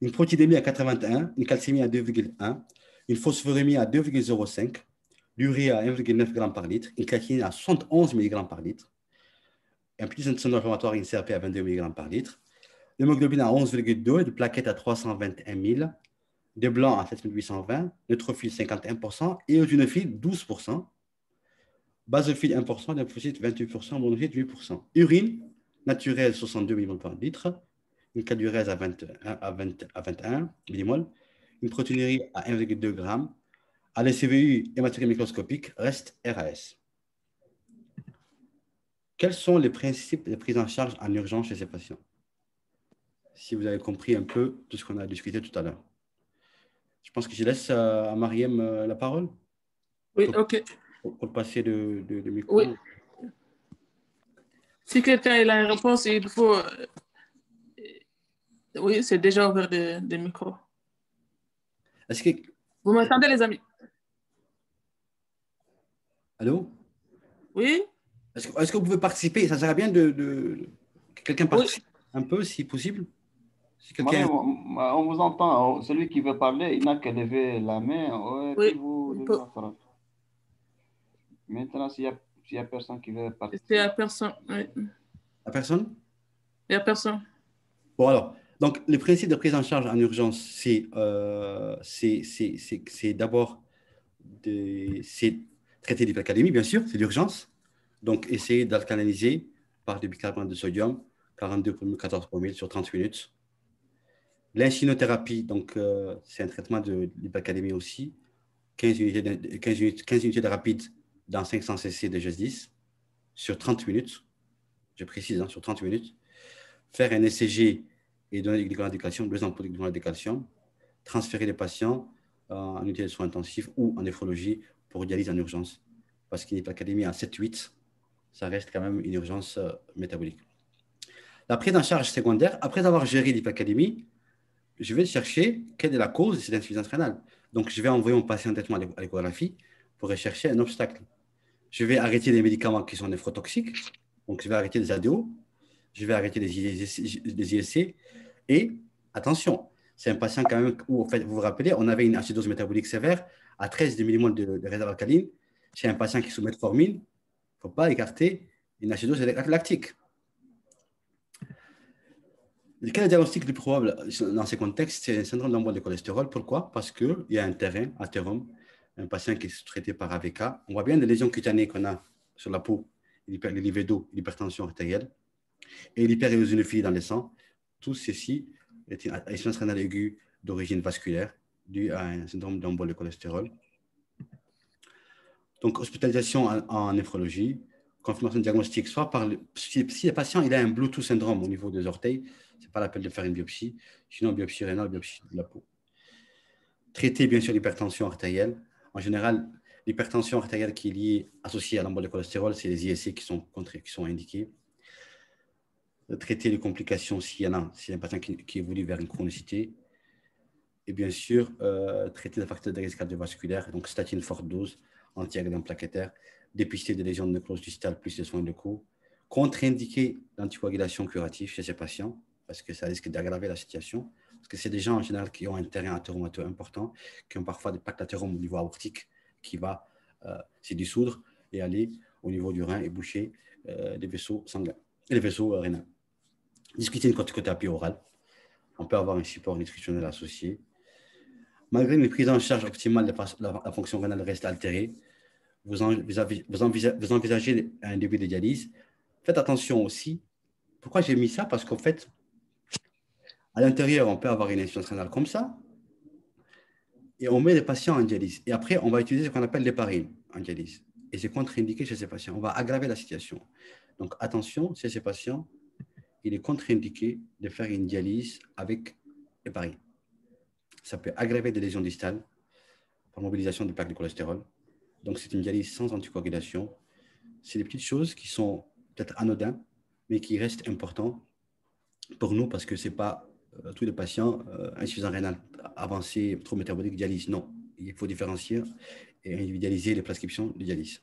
une protidémie à 81, une calcémie à 2,1, une phosphorémie à 2,05, l'urée à 1,9 g par litre, une créatinine à 71 mg par litre, un petit syndrome inflammatoire, une CRP à 22 mg par litre, l'hémoglobine à 11,2, de plaquettes à 321 000, de blanc à 7820, neutrophile 51%, éosinophile 12%, basophile 1%, lymphocyte 28%, monocyte 8%. Urine naturelle 62 mmol par litre, une calurèse à 21 millimol, une protéinurie à 1,2 g. À l'SCVU hématurie microscopique reste RAS. Quels sont les principes de prise en charge en urgence chez ces patients? Si vous avez compris un peu tout ce qu'on a discuté tout à l'heure. Je pense que je laisse à Mariem la parole.
Oui, OK.
Pour passer le micro.
Oui. Si quelqu'un a une réponse, il faut... Oui, c'est déjà ouvert des micros.
Est-ce que...
Vous m'entendez, les amis?
Allô?
Oui?
Est-ce que vous pouvez participer? Ça serait bien que quelqu'un participe un peu, si possible. Si
Mariam, on vous entend. Celui qui veut parler, il n'a qu'à lever la main.
Oui.
Puis vous levez la parole. Maintenant, s'il y a personne qui veut participer.
Il n'y a personne. Oui.
La personne?
Il n'y a personne.
Bon, alors, donc, le principe de prise en charge en urgence, c'est d'abord traiter l'hypercalémie, bien sûr, c'est l'urgence. Donc, essayer d'alcaliniser par du bicarbonate de sodium, 42 pour 1000, 14 pour 1000 sur 30 minutes. L'insulinothérapie, donc, c'est un traitement de l'hypercalémie aussi. 15 unités de rapide dans 500 cc de GS10 sur 30 minutes. Je précise, sur 30 minutes. Faire un ECG et donner du gluconate de calcium, 2 ampoules de gluconate de calcium. Transférer les patients en unité de soins intensifs ou en néphrologie pour dialyse en urgence. Parce qu'une hypercalémie à 7-8, ça reste quand même une urgence métabolique. La prise en charge secondaire, après avoir géré l'hypercalémie, je vais chercher quelle est la cause de cette insuffisance rénale. Donc, je vais envoyer mon patient directement à l'échographie pour rechercher un obstacle. Je vais arrêter les médicaments qui sont néphrotoxiques. Donc, je vais arrêter les ADO. Je vais arrêter les ISC. Et attention, c'est un patient quand même où, en fait, vous vous rappelez, on avait une acidose métabolique sévère à 13 millimol de réserve alcaline. Chez un patient qui est sous metformine, il ne faut pas écarter Une acidose lactique. Quel est le diagnostic le plus probable dans ces contextes? C'est un syndrome d'embol de cholestérol. Pourquoi? Parce qu'il y a un terrain, athérome, un patient qui est traité par AVK. On voit bien les lésions cutanées qu'on a sur la peau, les livédos, l'hypertension artérielle et l'hyperéosinophilie dans le sang. Tout ceci est une insuffisance rénale aiguë d'origine vasculaire due à un syndrome d'embol de cholestérol. Donc, hospitalisation en néphrologie, confirmation diagnostique, soit par si le patient il a un Bluetooth syndrome au niveau des orteils, ce n'est pas la peine de faire une biopsie, sinon biopsie rénale, biopsie de la peau. Traiter bien sûr l'hypertension artérielle. En général, l'hypertension artérielle qui est liée, associée à l'embol de cholestérol, c'est les ISC qui sont indiqués. Traiter les complications s'il y en a, s'il y a un patient qui évolue vers une chronicité. Et bien sûr, traiter les facteurs de risque cardiovasculaire, donc statine forte dose, antiagrément plaquettaire, dépister des lésions de nécrose distale plus les soins de co, contre-indiquer l'anticoagulation curative chez ces patients, parce que ça risque d'aggraver la situation, parce que c'est des gens en général qui ont un terrain athéromateux important, qui ont parfois des plaques d'athérome au niveau aortique qui va se dissoudre et aller au niveau du rein et boucher les vaisseaux sanguins et les vaisseaux rénaux. Discuter une corticothérapie orale. On peut avoir un support nutritionnel associé. Malgré une prise en charge optimale, la fonction rénale reste altérée. Vous envisagez un début de dialyse. Faites attention aussi. Pourquoi j'ai mis ça? Parce qu'en fait, à l'intérieur, on peut avoir une insuffisance rénale comme ça. Et on met les patients en dialyse. Et après, on va utiliser ce qu'on appelle l'héparine en dialyse. Et c'est contre-indiqué chez ces patients. On va aggraver la situation. Donc, attention, chez ces patients, il est contre-indiqué de faire une dialyse avec héparine. Ça peut aggraver des lésions distales par mobilisation de plaques de cholestérol. Donc, c'est une dialyse sans anticoagulation. C'est des petites choses qui sont peut-être anodines, mais qui restent importantes pour nous parce que ce n'est pas tous les patients insuffisants rénal avancés, trop métaboliques, dialyse. Non, il faut différencier et individualiser les prescriptions de dialyse.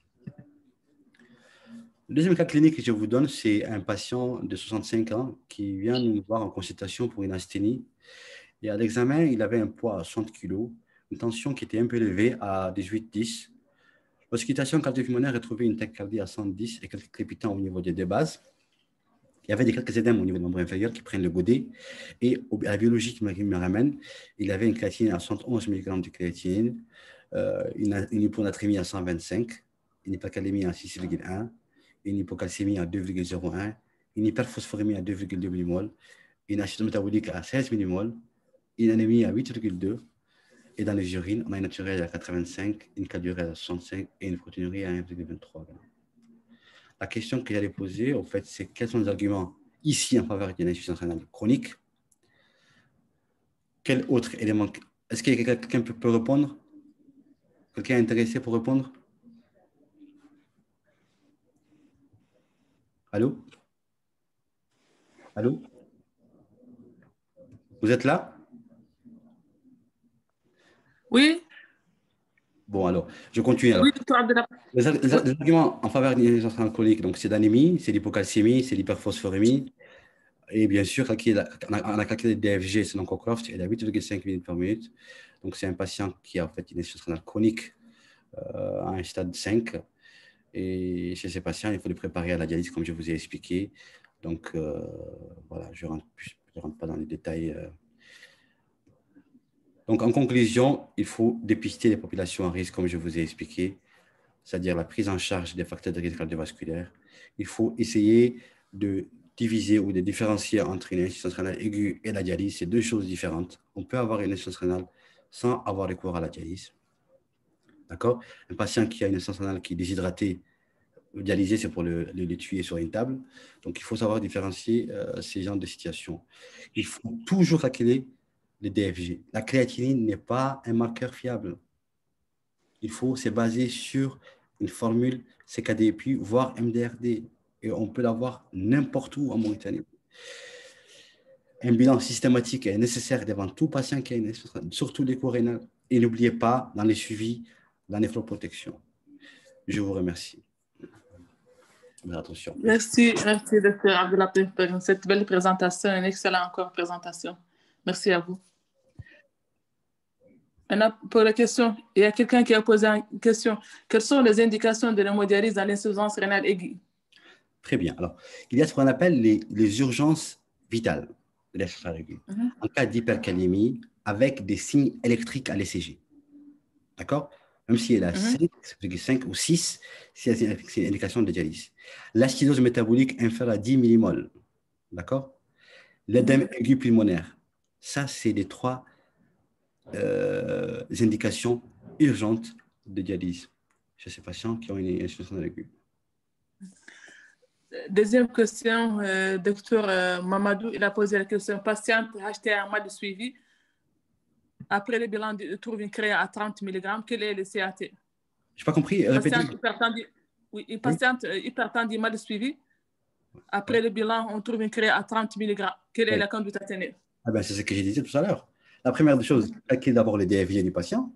Le deuxième cas clinique que je vous donne, c'est un patient de 65 ans qui vient nous voir en consultation pour une asthénie. Et à l'examen, il avait un poids à 60 kg, une tension qui était un peu élevée à 18-10. L'auscultation cardio-pulmonaire a trouvé une tachycardie à 110 et quelques crépitants au niveau des deux bases. Il y avait quelques édèmes au niveau de membre inférieur qui prennent le godet. Et à la biologie qui me ramène, il avait une créatinine à 111 mg de créatinine, une hyponatrémie à 125, une hypercalémie à 6,1, une hypocalcémie à 2,01, une hyperphosphorémie à 2,2 mmol, une acidose métabolique à 16 mmol, une anémie à 8,2. Et dans les urines, on a une naturelle à 85, une calurelle à 65 et une protéinurie à 1,23 g. La question que j'allais poser, en fait, c'est quels sont les arguments ici en faveur d'une insuffisance rénale chronique? Quel autre élément? Est-ce que quelqu'un peut répondre? Quelqu'un est intéressé pour répondre? Allô? Allô? Vous êtes là?
Oui,
Bon, alors, je continue. Alors.
oui, docteur Abdelapé.
Les arguments en faveur d'une insuffisance rénale chronique, donc c'est l'anémie, c'est l'hypocalcémie, c'est l'hyperphosphorémie. Et bien sûr, on a calculé le DFG selon Cockcroft, il est à 8,5 minutes par minute. Donc, c'est un patient qui a en fait une insuffisance rénale chronique à un stade 5. Et chez ces patients, il faut les préparer à la dialyse, comme je vous ai expliqué. Donc, voilà, je ne rentre pas dans les détails. Donc, en conclusion, il faut dépister les populations à risque, comme je vous ai expliqué, c'est-à-dire la prise en charge des facteurs de risque cardiovasculaire. Il faut essayer de diviser ou de différencier entre une insuffisance rénale aiguë et la dialyse. C'est deux choses différentes. On peut avoir une insuffisance rénale sans avoir recours à la dialyse. D'accord? Un patient qui a une insuffisance rénale qui est déshydratée, dialysé, c'est pour le tuer sur une table. Donc, il faut savoir différencier ces genres de situations. Il faut toujours calculer les DFG. La créatinine n'est pas un marqueur fiable. Il faut se baser sur une formule CKD+, voire MDRD. Et on peut l'avoir n'importe où en Mauritanie. Un bilan systématique est nécessaire devant tout patient qui a une insuffisance, surtout les rénales. Et n'oubliez pas, dans les suivis, la néphroprotection. Je vous remercie. Attention.
Merci, docteur Abdelapé, pour cette belle présentation, une excellente encore présentation. Merci à vous. Maintenant, pour la question, il y a quelqu'un qui a posé une question. Quelles sont les indications de l'hémodialyse dans l'insuffisance rénale aiguë?
Très bien. Alors, il y a ce qu'on appelle les urgences vitales de l'insuffisance aiguë. En cas d'hypercalémie, avec des signes électriques à l'ECG. D'accord? Même si elle a 5 ou 6, c'est une indication de dialyse. L'acidose métabolique inférieure à 10 millimoles. D'accord? L'œdème aigu pulmonaire. Ça, c'est les 3 indications urgentes de dialyse chez ces patients qui ont une insuffisance aiguë.
Deuxième question, docteur Mamadou, il a posé la question. Patiente acheté un mois de suivi. Après le bilan, trouve une créa à 30 mg. Quel est le CAT?
Je n'ai pas compris. Répétez.
Oui, une patiente hypertendue mal suivie. Après le bilan, on trouve une créa à 30 mg. Quelle est la conduite à tenir?
Ah ben, c'est ce que j'ai dit tout à l'heure. La première des choses, calculer d'abord les DFG du patient.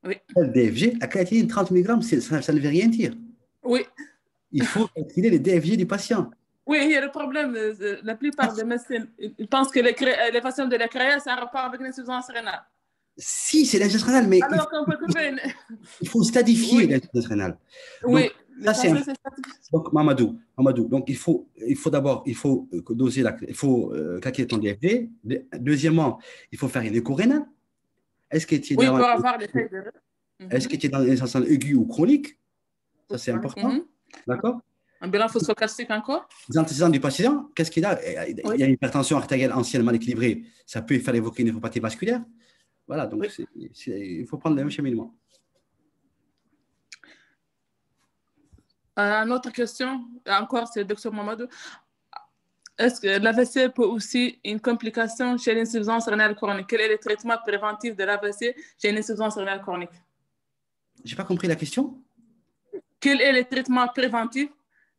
Oui.
Le DFG, à calculer 30 mg, ça ne veut rien dire.
Oui.
Il faut calculer les DFG du patient.
Oui, il y a le problème. La plupart des médecins ils pensent que les patients de la créa, c'est un rapport avec l'insuffisance rénale.
Si, c'est l'insuffisance rénale, mais
alors qu'on peut trouver
il faut stadifier l'insuffisance rénale.
Oui,
donc, ça, donc, Mamadou, donc il faut d'abord doser il faut calculer ton DFG. Deuxièmement, il faut faire une écho rénale. Est-ce que tu es
pour avoir l'effet de...
Est-ce que tu es dans une insuffisance aiguë ou chronique? Ça, c'est important. D'accord?
Un bilan phosphocalcique encore?
Les antécédents du patient, qu'est-ce qu'il a? Il y a une hypertension artérielle ancienne mal équilibrée. Ça peut faire évoquer une néphropathie vasculaire. Voilà, donc il faut prendre le même cheminement.
Une autre question, encore, c'est le docteur Mamadou. Est-ce que l'AVC peut aussi une complication chez l'insuffisance rénale chronique? Quel est le traitement préventif de l'AVC chez l'insuffisance rénale chronique?
Je n'ai pas compris la question.
Quel est le traitement préventif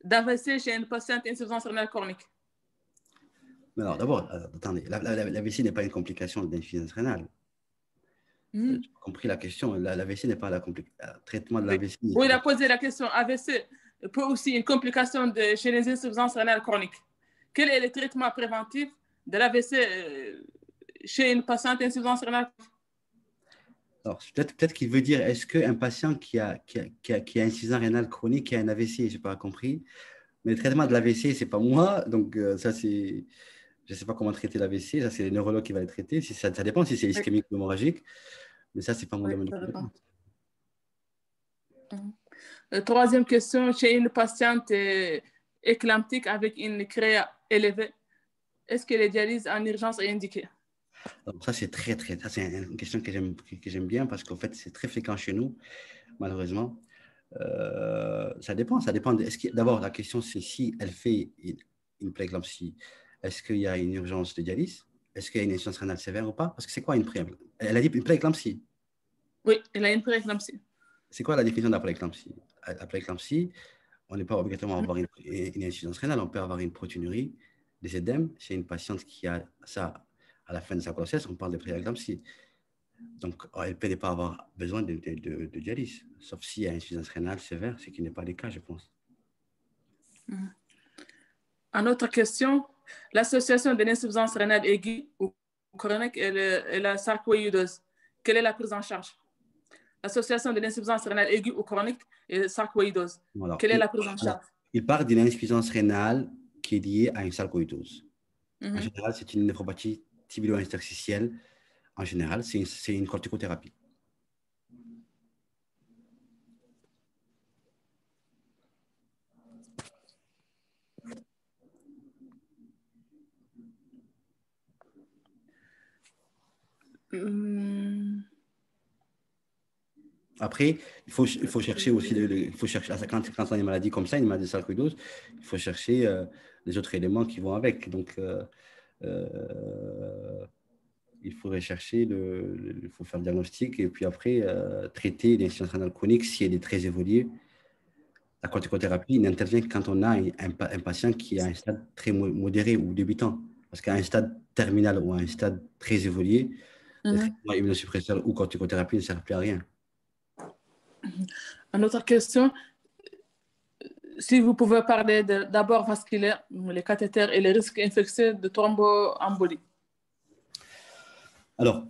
d'AVC chez une patiente insuffisance rénale chronique?
Alors, d'abord, attendez, l'AVC n'est pas une complication de l'insuffisance rénale. J'ai compris la question. L'AVC n'est pas le traitement de l'AVC.
Oui, il a posé la question. AVC peut aussi une complication chez les insuffisances rénales chroniques. Quel est le traitement préventif de l'AVC chez une patiente insuffisance rénale?
Alors, peut-être qu'il veut dire, est-ce qu'un patient qui a insuffisance rénale chronique qui a un AVC? Je n'ai pas compris. Mais le traitement de l'AVC, ce n'est pas moi. Donc, ça, c'est... Je ne sais pas comment traiter l'AVC. Ça, c'est les neurologues qui vont le traiter. Ça dépend si c'est ischémique ou hémorragique. Mais ça, ce n'est pas mon domaine de compétence.
Troisième question, chez une patiente éclamptique avec une créa élevée, est-ce que les dialyses en urgence est indiquée?
Donc ça, c'est une question que j'aime bien parce qu'en fait, c'est très fréquent chez nous, malheureusement. Ça dépend. D'abord, la question, c'est si elle fait une prééclampsie, est-ce qu'il y a une urgence de dialyse? Est-ce qu'il y a une insuffisance rénale sévère ou pas? Parce que c'est quoi une prééclampsie? Elle a dit une prééclampsie.
Oui, elle a une prééclampsie.
C'est quoi la définition de la prééclampsie? La prééclampsie, on n'est pas obligatoirement avoir une insuffisance rénale, on peut avoir une protéinurie, des édèmes. Chez une patiente qui a ça à la fin de sa grossesse, on parle de prééclampsie. Donc, elle ne peut pas avoir besoin de dialyse, sauf s'il y a une insuffisance rénale sévère, ce qui n'est pas le cas, je pense.
Une autre question, l'association de l'insuffisance rénale aiguë ou chronique et la sarcoïdose, quelle est la prise en charge? L'association de l'insuffisance rénale aiguë ou chronique et sarcoïdose, quelle est la prise en charge?
Il parle d'une insuffisance rénale qui est liée à une sarcoïdose. En général, c'est une néphropathie tibialo-interstitielle. En général, c'est une corticothérapie. Après, il faut chercher aussi, quand on a une maladie comme ça, une maladie de sarcoïdose, il faut chercher les autres éléments qui vont avec. Donc, il faudrait chercher, il faut faire le diagnostic et puis après, traiter l'insuffisance rénale chronique si elle est très évoluée. La corticothérapie n'intervient que quand on a un patient qui a un stade très modéré ou débutant. Parce qu'à un stade terminal ou à un stade très évolué, les traitements immunosuppresseurs ou corticothérapie ne servent plus à rien.
Une autre question, si vous pouvez parler d'abord vasculaire, les cathéters et les risques infectieux de thromboembolie.
Alors,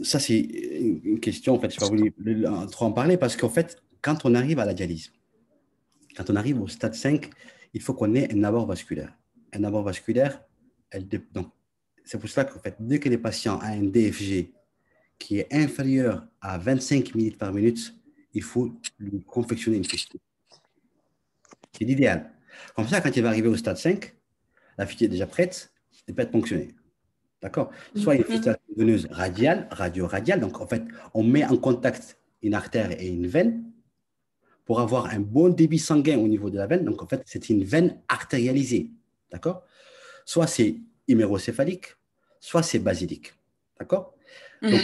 ça c'est une question, en fait, je ne vais pas trop en parler parce qu'en fait, quand on arrive à la dialyse, Quand on arrive au stade 5, il faut qu'on ait un abord vasculaire. Un abord vasculaire, donc, c'est pour cela qu'en fait, dès que les patients ont un DFG qui est inférieur à 25 minutes par minute, il faut lui confectionner une fistule. C'est l'idéal. Comme ça, quand il va arriver au stade 5, la fistule est déjà prête, elle peut être ponctionnée. D'accord? Soit une fistule veineuse radiale, radio-radiale, donc en fait, on met en contact une artère et une veine pour avoir un bon débit sanguin au niveau de la veine. Donc en fait, c'est une veine artérialisée. D'accord? Soit c'est hémérocéphalique, soit c'est basilique. D'accord? Donc,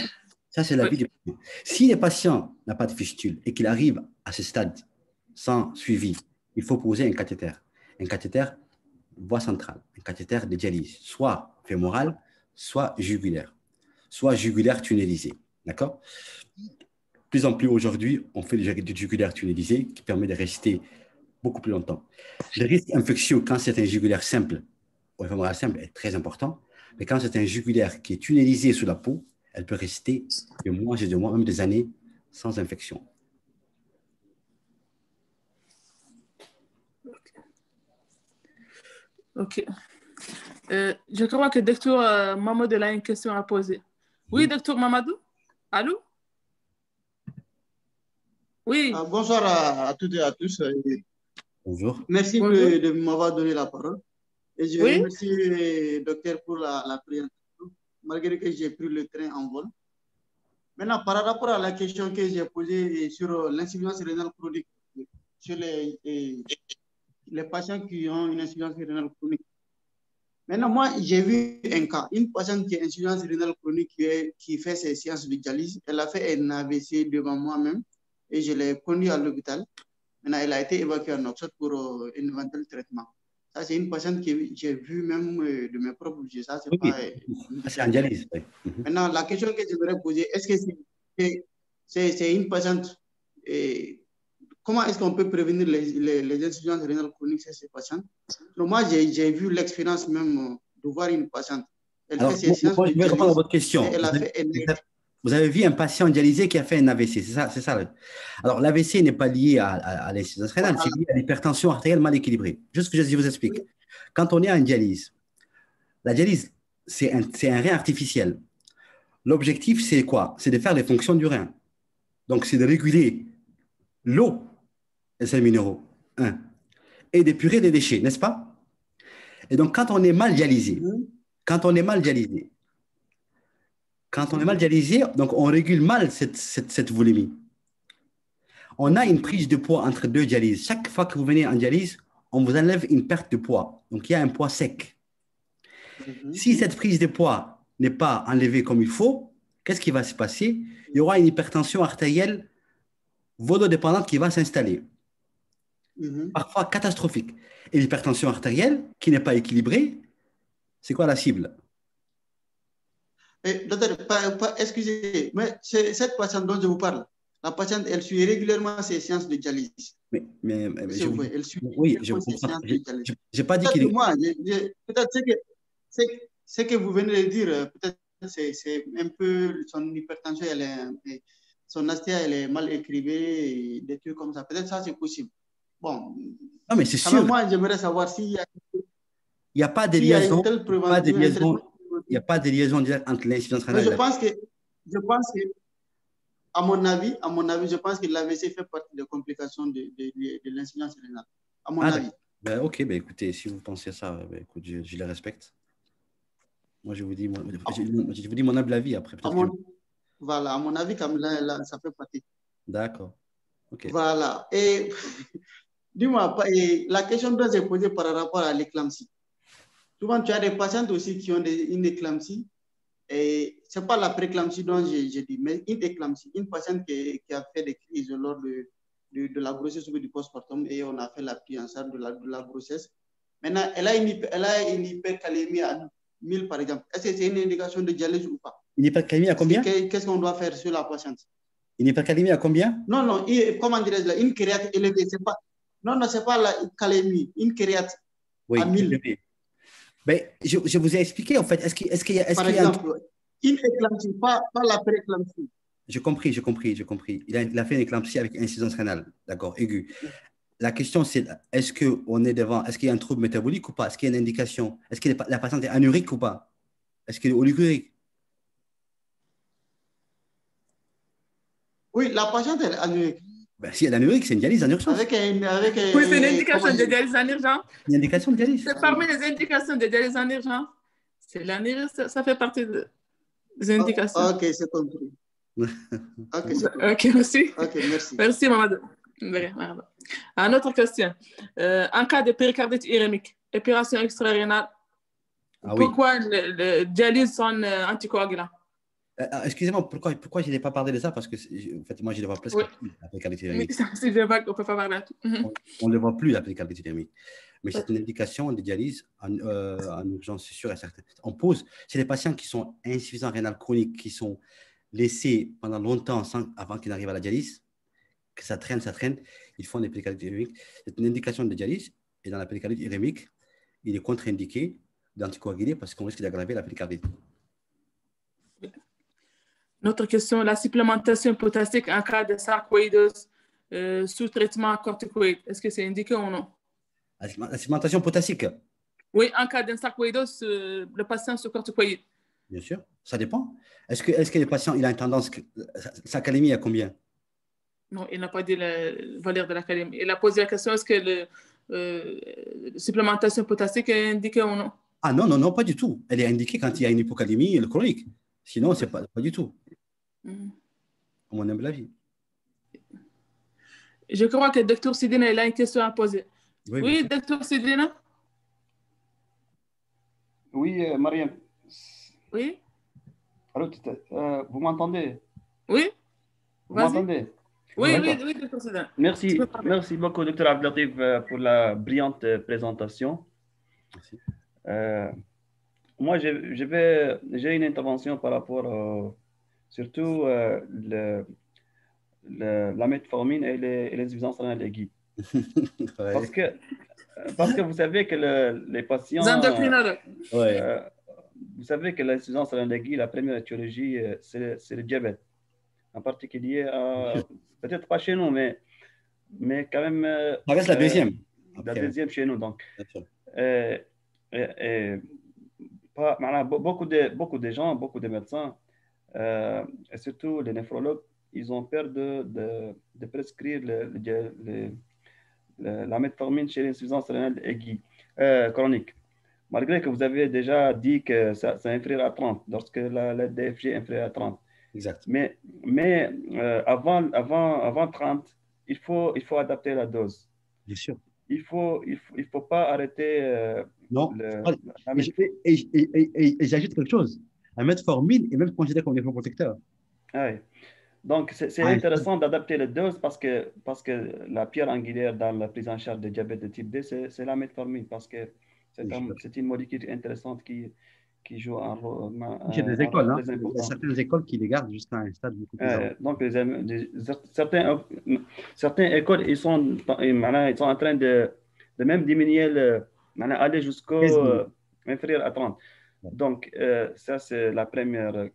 ça, c'est l'avis du patient. Si le patient n'a pas de fistule et qu'il arrive à ce stade sans suivi, il faut poser un cathéter. Un cathéter voie centrale, un cathéter de dialyse, soit fémoral, soit jugulaire tunnelisé. D'accord? De plus en plus aujourd'hui, on fait du jugulaire tunnelisé qui permet de rester beaucoup plus longtemps. Le risque infectieux, quand c'est un jugulaire simple ou un fémoral simple, est très important. Mais quand c'est un jugulaire qui est tunnelisé sous la peau, elle peut rester de mois et de mois, même des années, sans infection.
OK. Je crois que Dr Mamadou a une question à poser. Oui, Dr Mamadou? Allô? Oui.
Bonsoir à toutes et à tous.
Bonjour.
Merci
Bonjour.
de m'avoir donné la parole. Et je remercie le docteur pour la présentation, malgré que j'ai pris le train en vol. Maintenant, par rapport à la question que j'ai posée sur l'insuffisance rénale chronique, sur les patients qui ont une insuffisance rénale chronique. Maintenant, moi, j'ai vu un cas, une patiente qui a une insuffisance rénale chronique qui fait ses séances de dialyse. Elle a fait un AVC devant moi-même et je l'ai conduit à l'hôpital. Maintenant, elle a été évacuée en Oxford pour un éventuel traitement. Ça, c'est une patiente que j'ai vue même de mes propres yeux. Ça, c'est pas...
C'est en dialyse. Oui.
Maintenant, la question que je voudrais poser, est-ce que c'est une patiente... Comment est-ce qu'on peut prévenir les insuffisances rénales chroniques chez ces patients? Donc, moi, j'ai vu l'expérience même de voir une patiente. Elle fait ses séances
je vais répondre à votre question. Vous avez vu un patient dialysé qui a fait un AVC, c'est ça. Alors, l'AVC n'est pas lié à l'insuffisance rénale, c'est lié à l'hypertension artérielle mal équilibrée. Juste que je vous explique. Quand on est en dialyse, la dialyse, c'est un rein artificiel. L'objectif, c'est quoi? C'est de faire les fonctions du rein. Donc, c'est de réguler l'eau et ses minéraux, et d'épurer les déchets, n'est-ce pas? Et donc, quand on est mal dialysé, donc on régule mal cette volumémie. On a une prise de poids entre deux dialyses. Chaque fois que vous venez en dialyse, on vous enlève une perte de poids. Donc, il y a un poids sec. Si cette prise de poids n'est pas enlevée comme il faut, qu'est-ce qui va se passer? Il y aura une hypertension artérielle vododépendante qui va s'installer. Parfois catastrophique. Et l'hypertension artérielle, qui n'est pas équilibrée, c'est quoi la cible?
Docteur, excusez, mais c'est cette patiente dont je vous parle. La patiente, elle suit régulièrement ses séances de dialyse.
Mais
elle suit
ses séances de dialyse. Je n'ai pas dit qu'il est...
Moi, peut-être ce que vous venez de dire, peut-être c'est un peu son hypertension, son asthma, elle est mal écrivée, des trucs comme ça. Peut-être ça, c'est possible. Bon.
Non, mais c'est sûr.
Moi, j'aimerais savoir s'il y a...
Il n'y a pas de liaison. Il n'y a pas de liaison directe entre l'insuffisance rénale.
Je pense que, à mon avis, je pense que l'AVC fait partie des complications de l'insuffisance rénale. À mon avis.
Ok, écoutez, si vous pensez ça, écoute, je le respecte. Moi, je vous dis mon humble avis après.
Voilà, à mon avis, comme là, ça fait partie.
D'accord. Ok.
Voilà. Et dis-moi, la question doit se poser par rapport à l'éclampsie. Souvent, tu as des patientes aussi qui ont une éclampsie. Et ce n'est pas la préclampsie dont j'ai dit, mais une éclampsie. Une patiente qui a fait des crises lors de la grossesse ou du postpartum et on a fait la prise en charge de la grossesse. Maintenant, elle a une hypercalémie à 1000 par exemple. Est-ce que c'est une indication de dialyse ou pas?
Une hypercalémie à combien?
Qu'est-ce qu'on doit faire sur la patiente?
Une hypercalémie à combien?
Non, comment dirais-je là? Une créate élevée, c'est pas... Non, c'est pas la calémie, une créate à 1000.
Mais je vous ai expliqué, en fait. Est-ce qu'il y a...
Par exemple, une éclampsie, pas la préclampsie.
J'ai compris. Il a fait une éclampsie avec insuffisance rénale, d'accord, aiguë. la question, c'est est-ce qu'on est devant, est-ce qu'il y a un trouble métabolique ou pas? Est-ce qu'il y a une indication? Est-ce que la patiente est anurique ou pas? Est-ce qu'elle est oligurique?
Oui, la patiente est anurique.
Ben, si elle est anurique, c'est une dialyse en urgence.
Oui, c'est une indication de dialyse en urgence.
Une indication de dialyse.
C'est parmi les indications de dialyse en urgence. C'est l'anérisme, ça fait partie des indications.
Ok, c'est compris.
Ok, merci.
Ok, merci.
Merci, Mamadou. Une autre question. En cas de péricardite ischémique, épuration extra-rénale, pourquoi les dialyses sont anticoagulants?
Excusez-moi, pourquoi je n'ai pas parlé de ça? Parce que, en fait, moi, je ne le vois presque plus, la péricardite ischémique.
C'est vrai qu'on ne peut pas parler de tout.
On ne le voit plus, la péricardite ischémique. Mais c'est une indication de dialyse en urgence, c'est sûr et certain. On pose, c'est les patients qui sont insuffisants rénal chronique, qui sont laissés pendant longtemps avant qu'ils n'arrivent à la dialyse, que ça traîne, ils font des péricardites ischémiques. C'est une indication de dialyse, et dans la péricardite ischémique, il est contre-indiqué d'anticoaguler parce qu'on risque d'aggraver la péricardite.
Notre question, la supplémentation potassique en cas de sarcoïdose sous traitement corticoïde, est-ce que c'est indiqué ou non?
La supplémentation potassique?
Oui, en cas d'une sarcoïdose, le patient sous corticoïde.
Bien sûr, ça dépend. Est-ce que les patients, il a une tendance, sa calémie à combien?
Non, il n'a pas dit la valeur de la calémie. Il a posé la question, est-ce que la supplémentation potassique est indiquée ou non?
Ah non, pas du tout. Elle est indiquée quand il y a une hypocalémie chronique. Sinon, ce n'est pas du tout. À mon humble avis.
Je crois que le docteur Sidina, il a une question à poser. Oui, docteur Sidina?
Oui, Mariam.
Oui?
Allô, vous m'entendez?
Oui?
Vous m'entendez?
Oui, docteur Sidina.
Merci beaucoup, docteur Abdelatif, pour la brillante présentation.
Merci.
Moi, j'ai une intervention par rapport surtout la metformine et les insuffisances rénales aiguës. Parce que vous savez que les patients... vous savez que l'insuffisance rénale aiguë, la première étiologie, c'est le diabète. En particulier, peut-être pas chez nous, mais quand même...
ça reste la deuxième.
La deuxième chez nous, donc. Beaucoup de gens, beaucoup de médecins, et surtout les néphrologues, ils ont peur de prescrire la metformine chez l'insuffisance rénale aiguë, chronique. Malgré que vous avez déjà dit que c'est inférieur à 30, lorsque la DFG est inférieure à 30.
Exact.
Mais avant 30, il faut adapter la dose.
Bien sûr.
Il faut pas arrêter
non. Et j'ajoute quelque chose. La metformine est même considérée comme néphroprotecteur.
Oui. Donc, c'est intéressant d'adapter les doses parce que la pierre angulaire dans la prise en charge de diabète de type 2, c'est la metformine parce que c'est une molécule intéressante qui joue un rôle.
Il y a des écoles, il y a certaines écoles qui les gardent jusqu'à un stade beaucoup plus avancé.
Donc, certaines écoles, ils sont en train de même diminuer, aller jusqu'au inférieur à 30. Donc, ça, c'est la première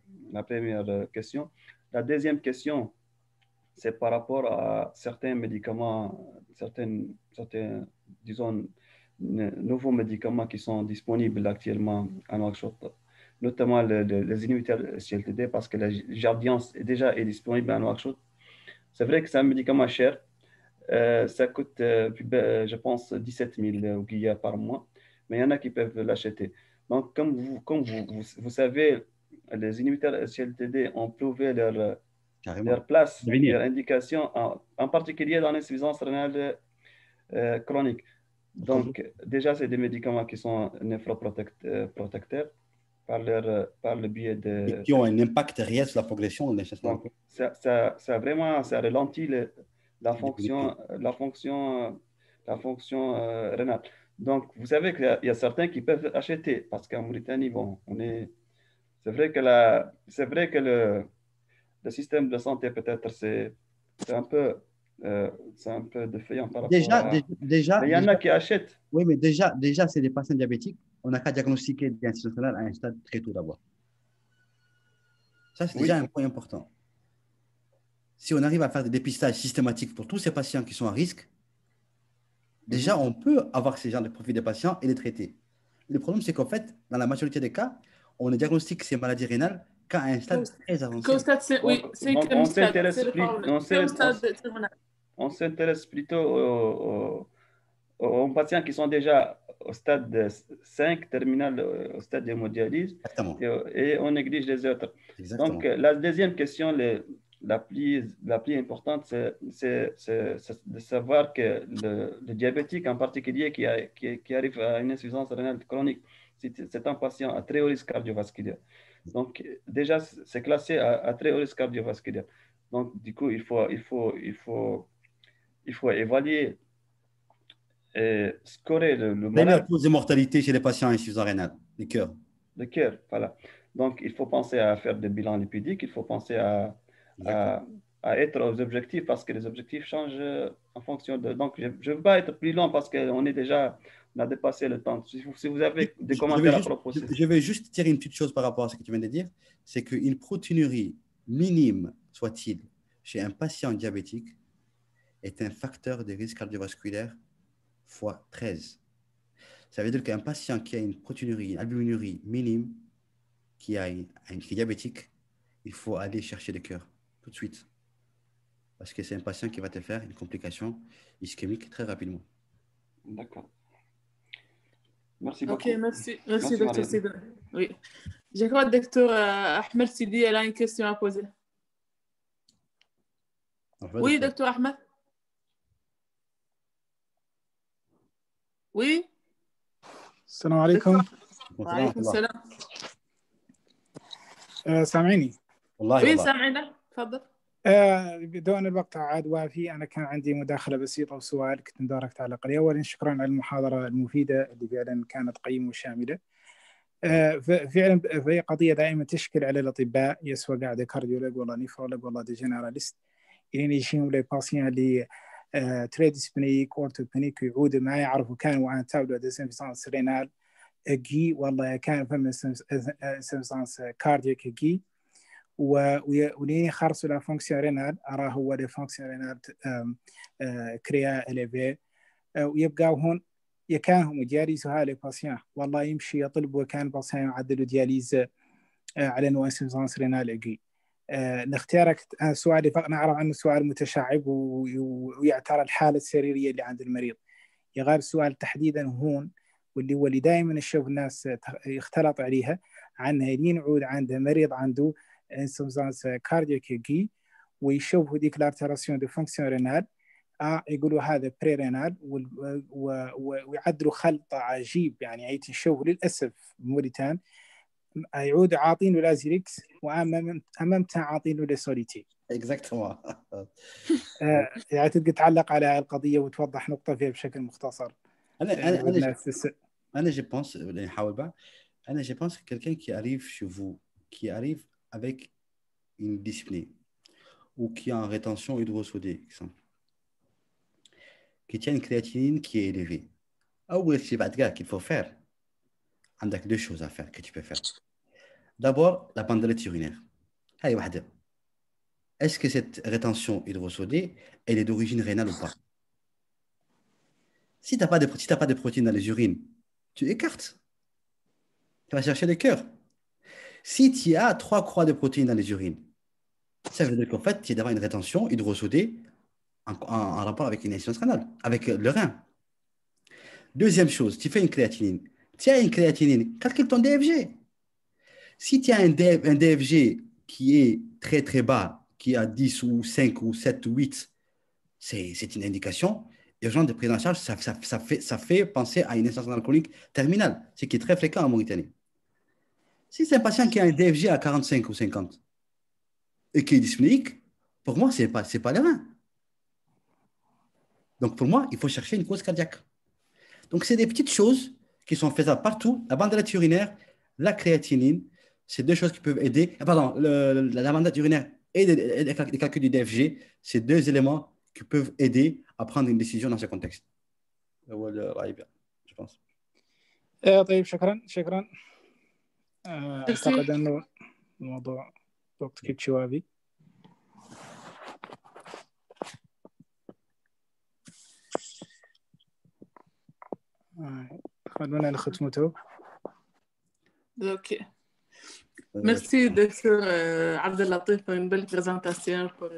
question. La deuxième question, c'est par rapport à certains médicaments, certains, disons, nouveaux médicaments qui sont disponibles actuellement en Nouakchott, notamment les inhibiteurs SGLT2, parce que la Jardiance est disponible en Nouakchott. C'est vrai que c'est un médicament cher. Ça coûte, je pense, 17 000 ouguiyas par mois, mais il y en a qui peuvent l'acheter. Donc, comme vous savez, les inhibiteurs SGLT2 ont prouvé leur place, leur indication, en particulier dans l'insuffisance rénale chronique. Donc, déjà, c'est des médicaments qui sont néphroprotecteurs par le biais de...
Et qui ont un impact réel sur la progression de l'insuffisance.
Donc, ça ralentit la fonction rénale. Donc, vous savez qu'il y a certains qui peuvent acheter parce qu'en Mauritanie, c'est vrai que le système de santé, peut-être, c'est un peu défaillant par rapport
déjà,
mais il y en a qui achètent.
Oui, mais déjà c'est des patients diabétiques. On n'a qu'à diagnostiquer l'insuffisance rénale à un stade très tôt d'abord. Ça, c'est déjà un point important. Si on arrive à faire des dépistages systématiques pour tous ces patients qui sont à risque, déjà, on peut avoir ces genres de profils des patients et les traiter. Le problème, c'est qu'en fait, dans la majorité des cas, on ne diagnostique ces maladies rénales qu'à un stade très avancé.
Qu'au stade, oui,
Donc, on s'intéresse plutôt aux patients qui sont déjà au stade 5, terminal, au stade d'hémodialyse, et on néglige les autres.
Exactement.
Donc, la deuxième question, la plus importante, c'est de savoir que le diabétique en particulier qui arrive à une insuffisance rénale chronique, c'est un patient à très haut risque cardiovasculaire. Donc, déjà, c'est classé à très haut risque cardiovasculaire. Donc, du coup, il faut évaluer et scorer le malade.
Première cause de mortalité chez les patients insuffisants rénales, le cœur.
Le cœur, voilà. Donc, il faut penser à faire des bilans lipidiques, il faut penser à être aux objectifs parce que les objectifs changent en fonction de... Donc, je ne veux pas être plus long parce qu'on a dépassé le temps. Si vous avez des commentaires à propos...
Je vais juste dire une petite chose par rapport à ce que tu viens de dire, c'est qu'une proteinurie minime, soit-il, chez un patient diabétique, est un facteur de risque cardiovasculaire fois 13. Ça veut dire qu'un patient qui a une proteinurie, une albuminurie minime, qui est diabétique, il faut aller chercher le cœur tout de suite. Parce que c'est un patient qui va te faire une complication ischémique très rapidement.
D'accord. Merci beaucoup.
Ok, merci Dr. Sidi. Oui. Je crois que Dr. Ahmed Sidi, elle a une question à poser. Oui, Dr. Ahmed. Oui.
السلام عليكم.
وعليكم السلام.
سامعيني؟
والله سامعينك، تفضل.
بدون الوقت عاد وافي، أنا كان عندي مداخلة بسيطة وسؤال كنت مدارك تعلق عليه. أولا شكرا على المحاضرة المفيدة اللي فعلا كانت قيمة وشاملة. فعلا فهي قضية دائما تشكل على الأطباء، يسوى قاعدة كارديولوج والله نيفرولوج والله دي جنراليست، إلين يجيهم لي باسيان اللي تريدسبنيك أورتوبنيك يعودوا ما يعرفوا كانوا عن تاولو ديسانفيسانس رينال جي والله كان فم سنسانس كاردياك جي ولين خرصوا لا فونكسيون رينال أراه هو لي فونكسيون رينال كريا إليفي ويبقى هون يكانهم دياليز هالي باسيان والله يمشي يطلب وكان باسيان يعدلوا دياليز على نوع سنسانس رينال جي. نختارك سؤالي فقط نعرف عنه سؤال متشعب ويعترى الحالة السريرية اللي عند المريض. يغير السؤال تحديدا هون واللي دائما نشوف الناس يختلط عليها عنها لين يعود عنده مريض عنده انسومزانس كاردياكي ويشوفوا ديكلارتيراسيون دو فونكسيون رينال يقولوا هذا بري رينال ويعدلوا خلط عجيب يعني عيت نشوف للأسف موريتان يعود عاطينه لازيريكس وامامته عاطينه لسوليتي.
اكزاكتومون.
يعني تبقى تعلق على القضيه وتوضح نقطه فيها بشكل مختصر.
انا je pense نحاول بقى. انا je pense que quelqu'un qui arrive chez vous qui arrive avec une dyspnée ou qui a une rétention hydrosodée exemple qui tient une créatinine qui est élevée. اول شيء بعد كده qu'il faut faire عندك deux choses à faire que tu peux faire. D'abord, la bandelette urinaire. Allez, واحدة. Est-ce que cette rétention hydrosodée, elle est d'origine rénale ou pas? Si tu n'as pas de protéines dans les urines, tu écartes. Tu vas chercher le cœur. Si tu as 3 croix de protéines dans les urines, ça veut dire qu'en fait, tu as une rétention hydrosodée en rapport avec une insuffisance rénale, avec le rein. Deuxième chose, tu fais une créatinine. Tu as une créatinine, calcule ton DFG. Si tu as un DFG qui est très très bas, qui est à 10 ou 5 ou 7 ou 8, c'est une indication urgente de prise en charge. Ça fait penser à une insuffisance alcoolique terminale, ce qui est très fréquent en Mauritanie. Si c'est un patient qui a un DFG à 45 ou 50 et qui est dyspnéique, pour moi, ce n'est pas le rein. Donc pour moi, il faut chercher une cause cardiaque. Donc c'est des petites choses qui sont faisables partout. La bandelette urinaire, la créatinine, c'est deux choses qui peuvent aider. Pardon, la bandelette urinaire et les calculs du DFG, c'est deux éléments qui peuvent aider à prendre une décision dans ce contexte. Je pense.
طيب شكرا. أعتقد أنه الموضوع وقت كده جوابي. خلونا نختمته.
Ok. Merci, Dr. Abdellatif, pour une belle présentation, pour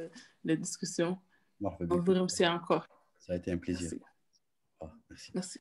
les discussions. On vous remercie encore.
Ça a été un plaisir.
Merci.
Oh, merci.
Merci.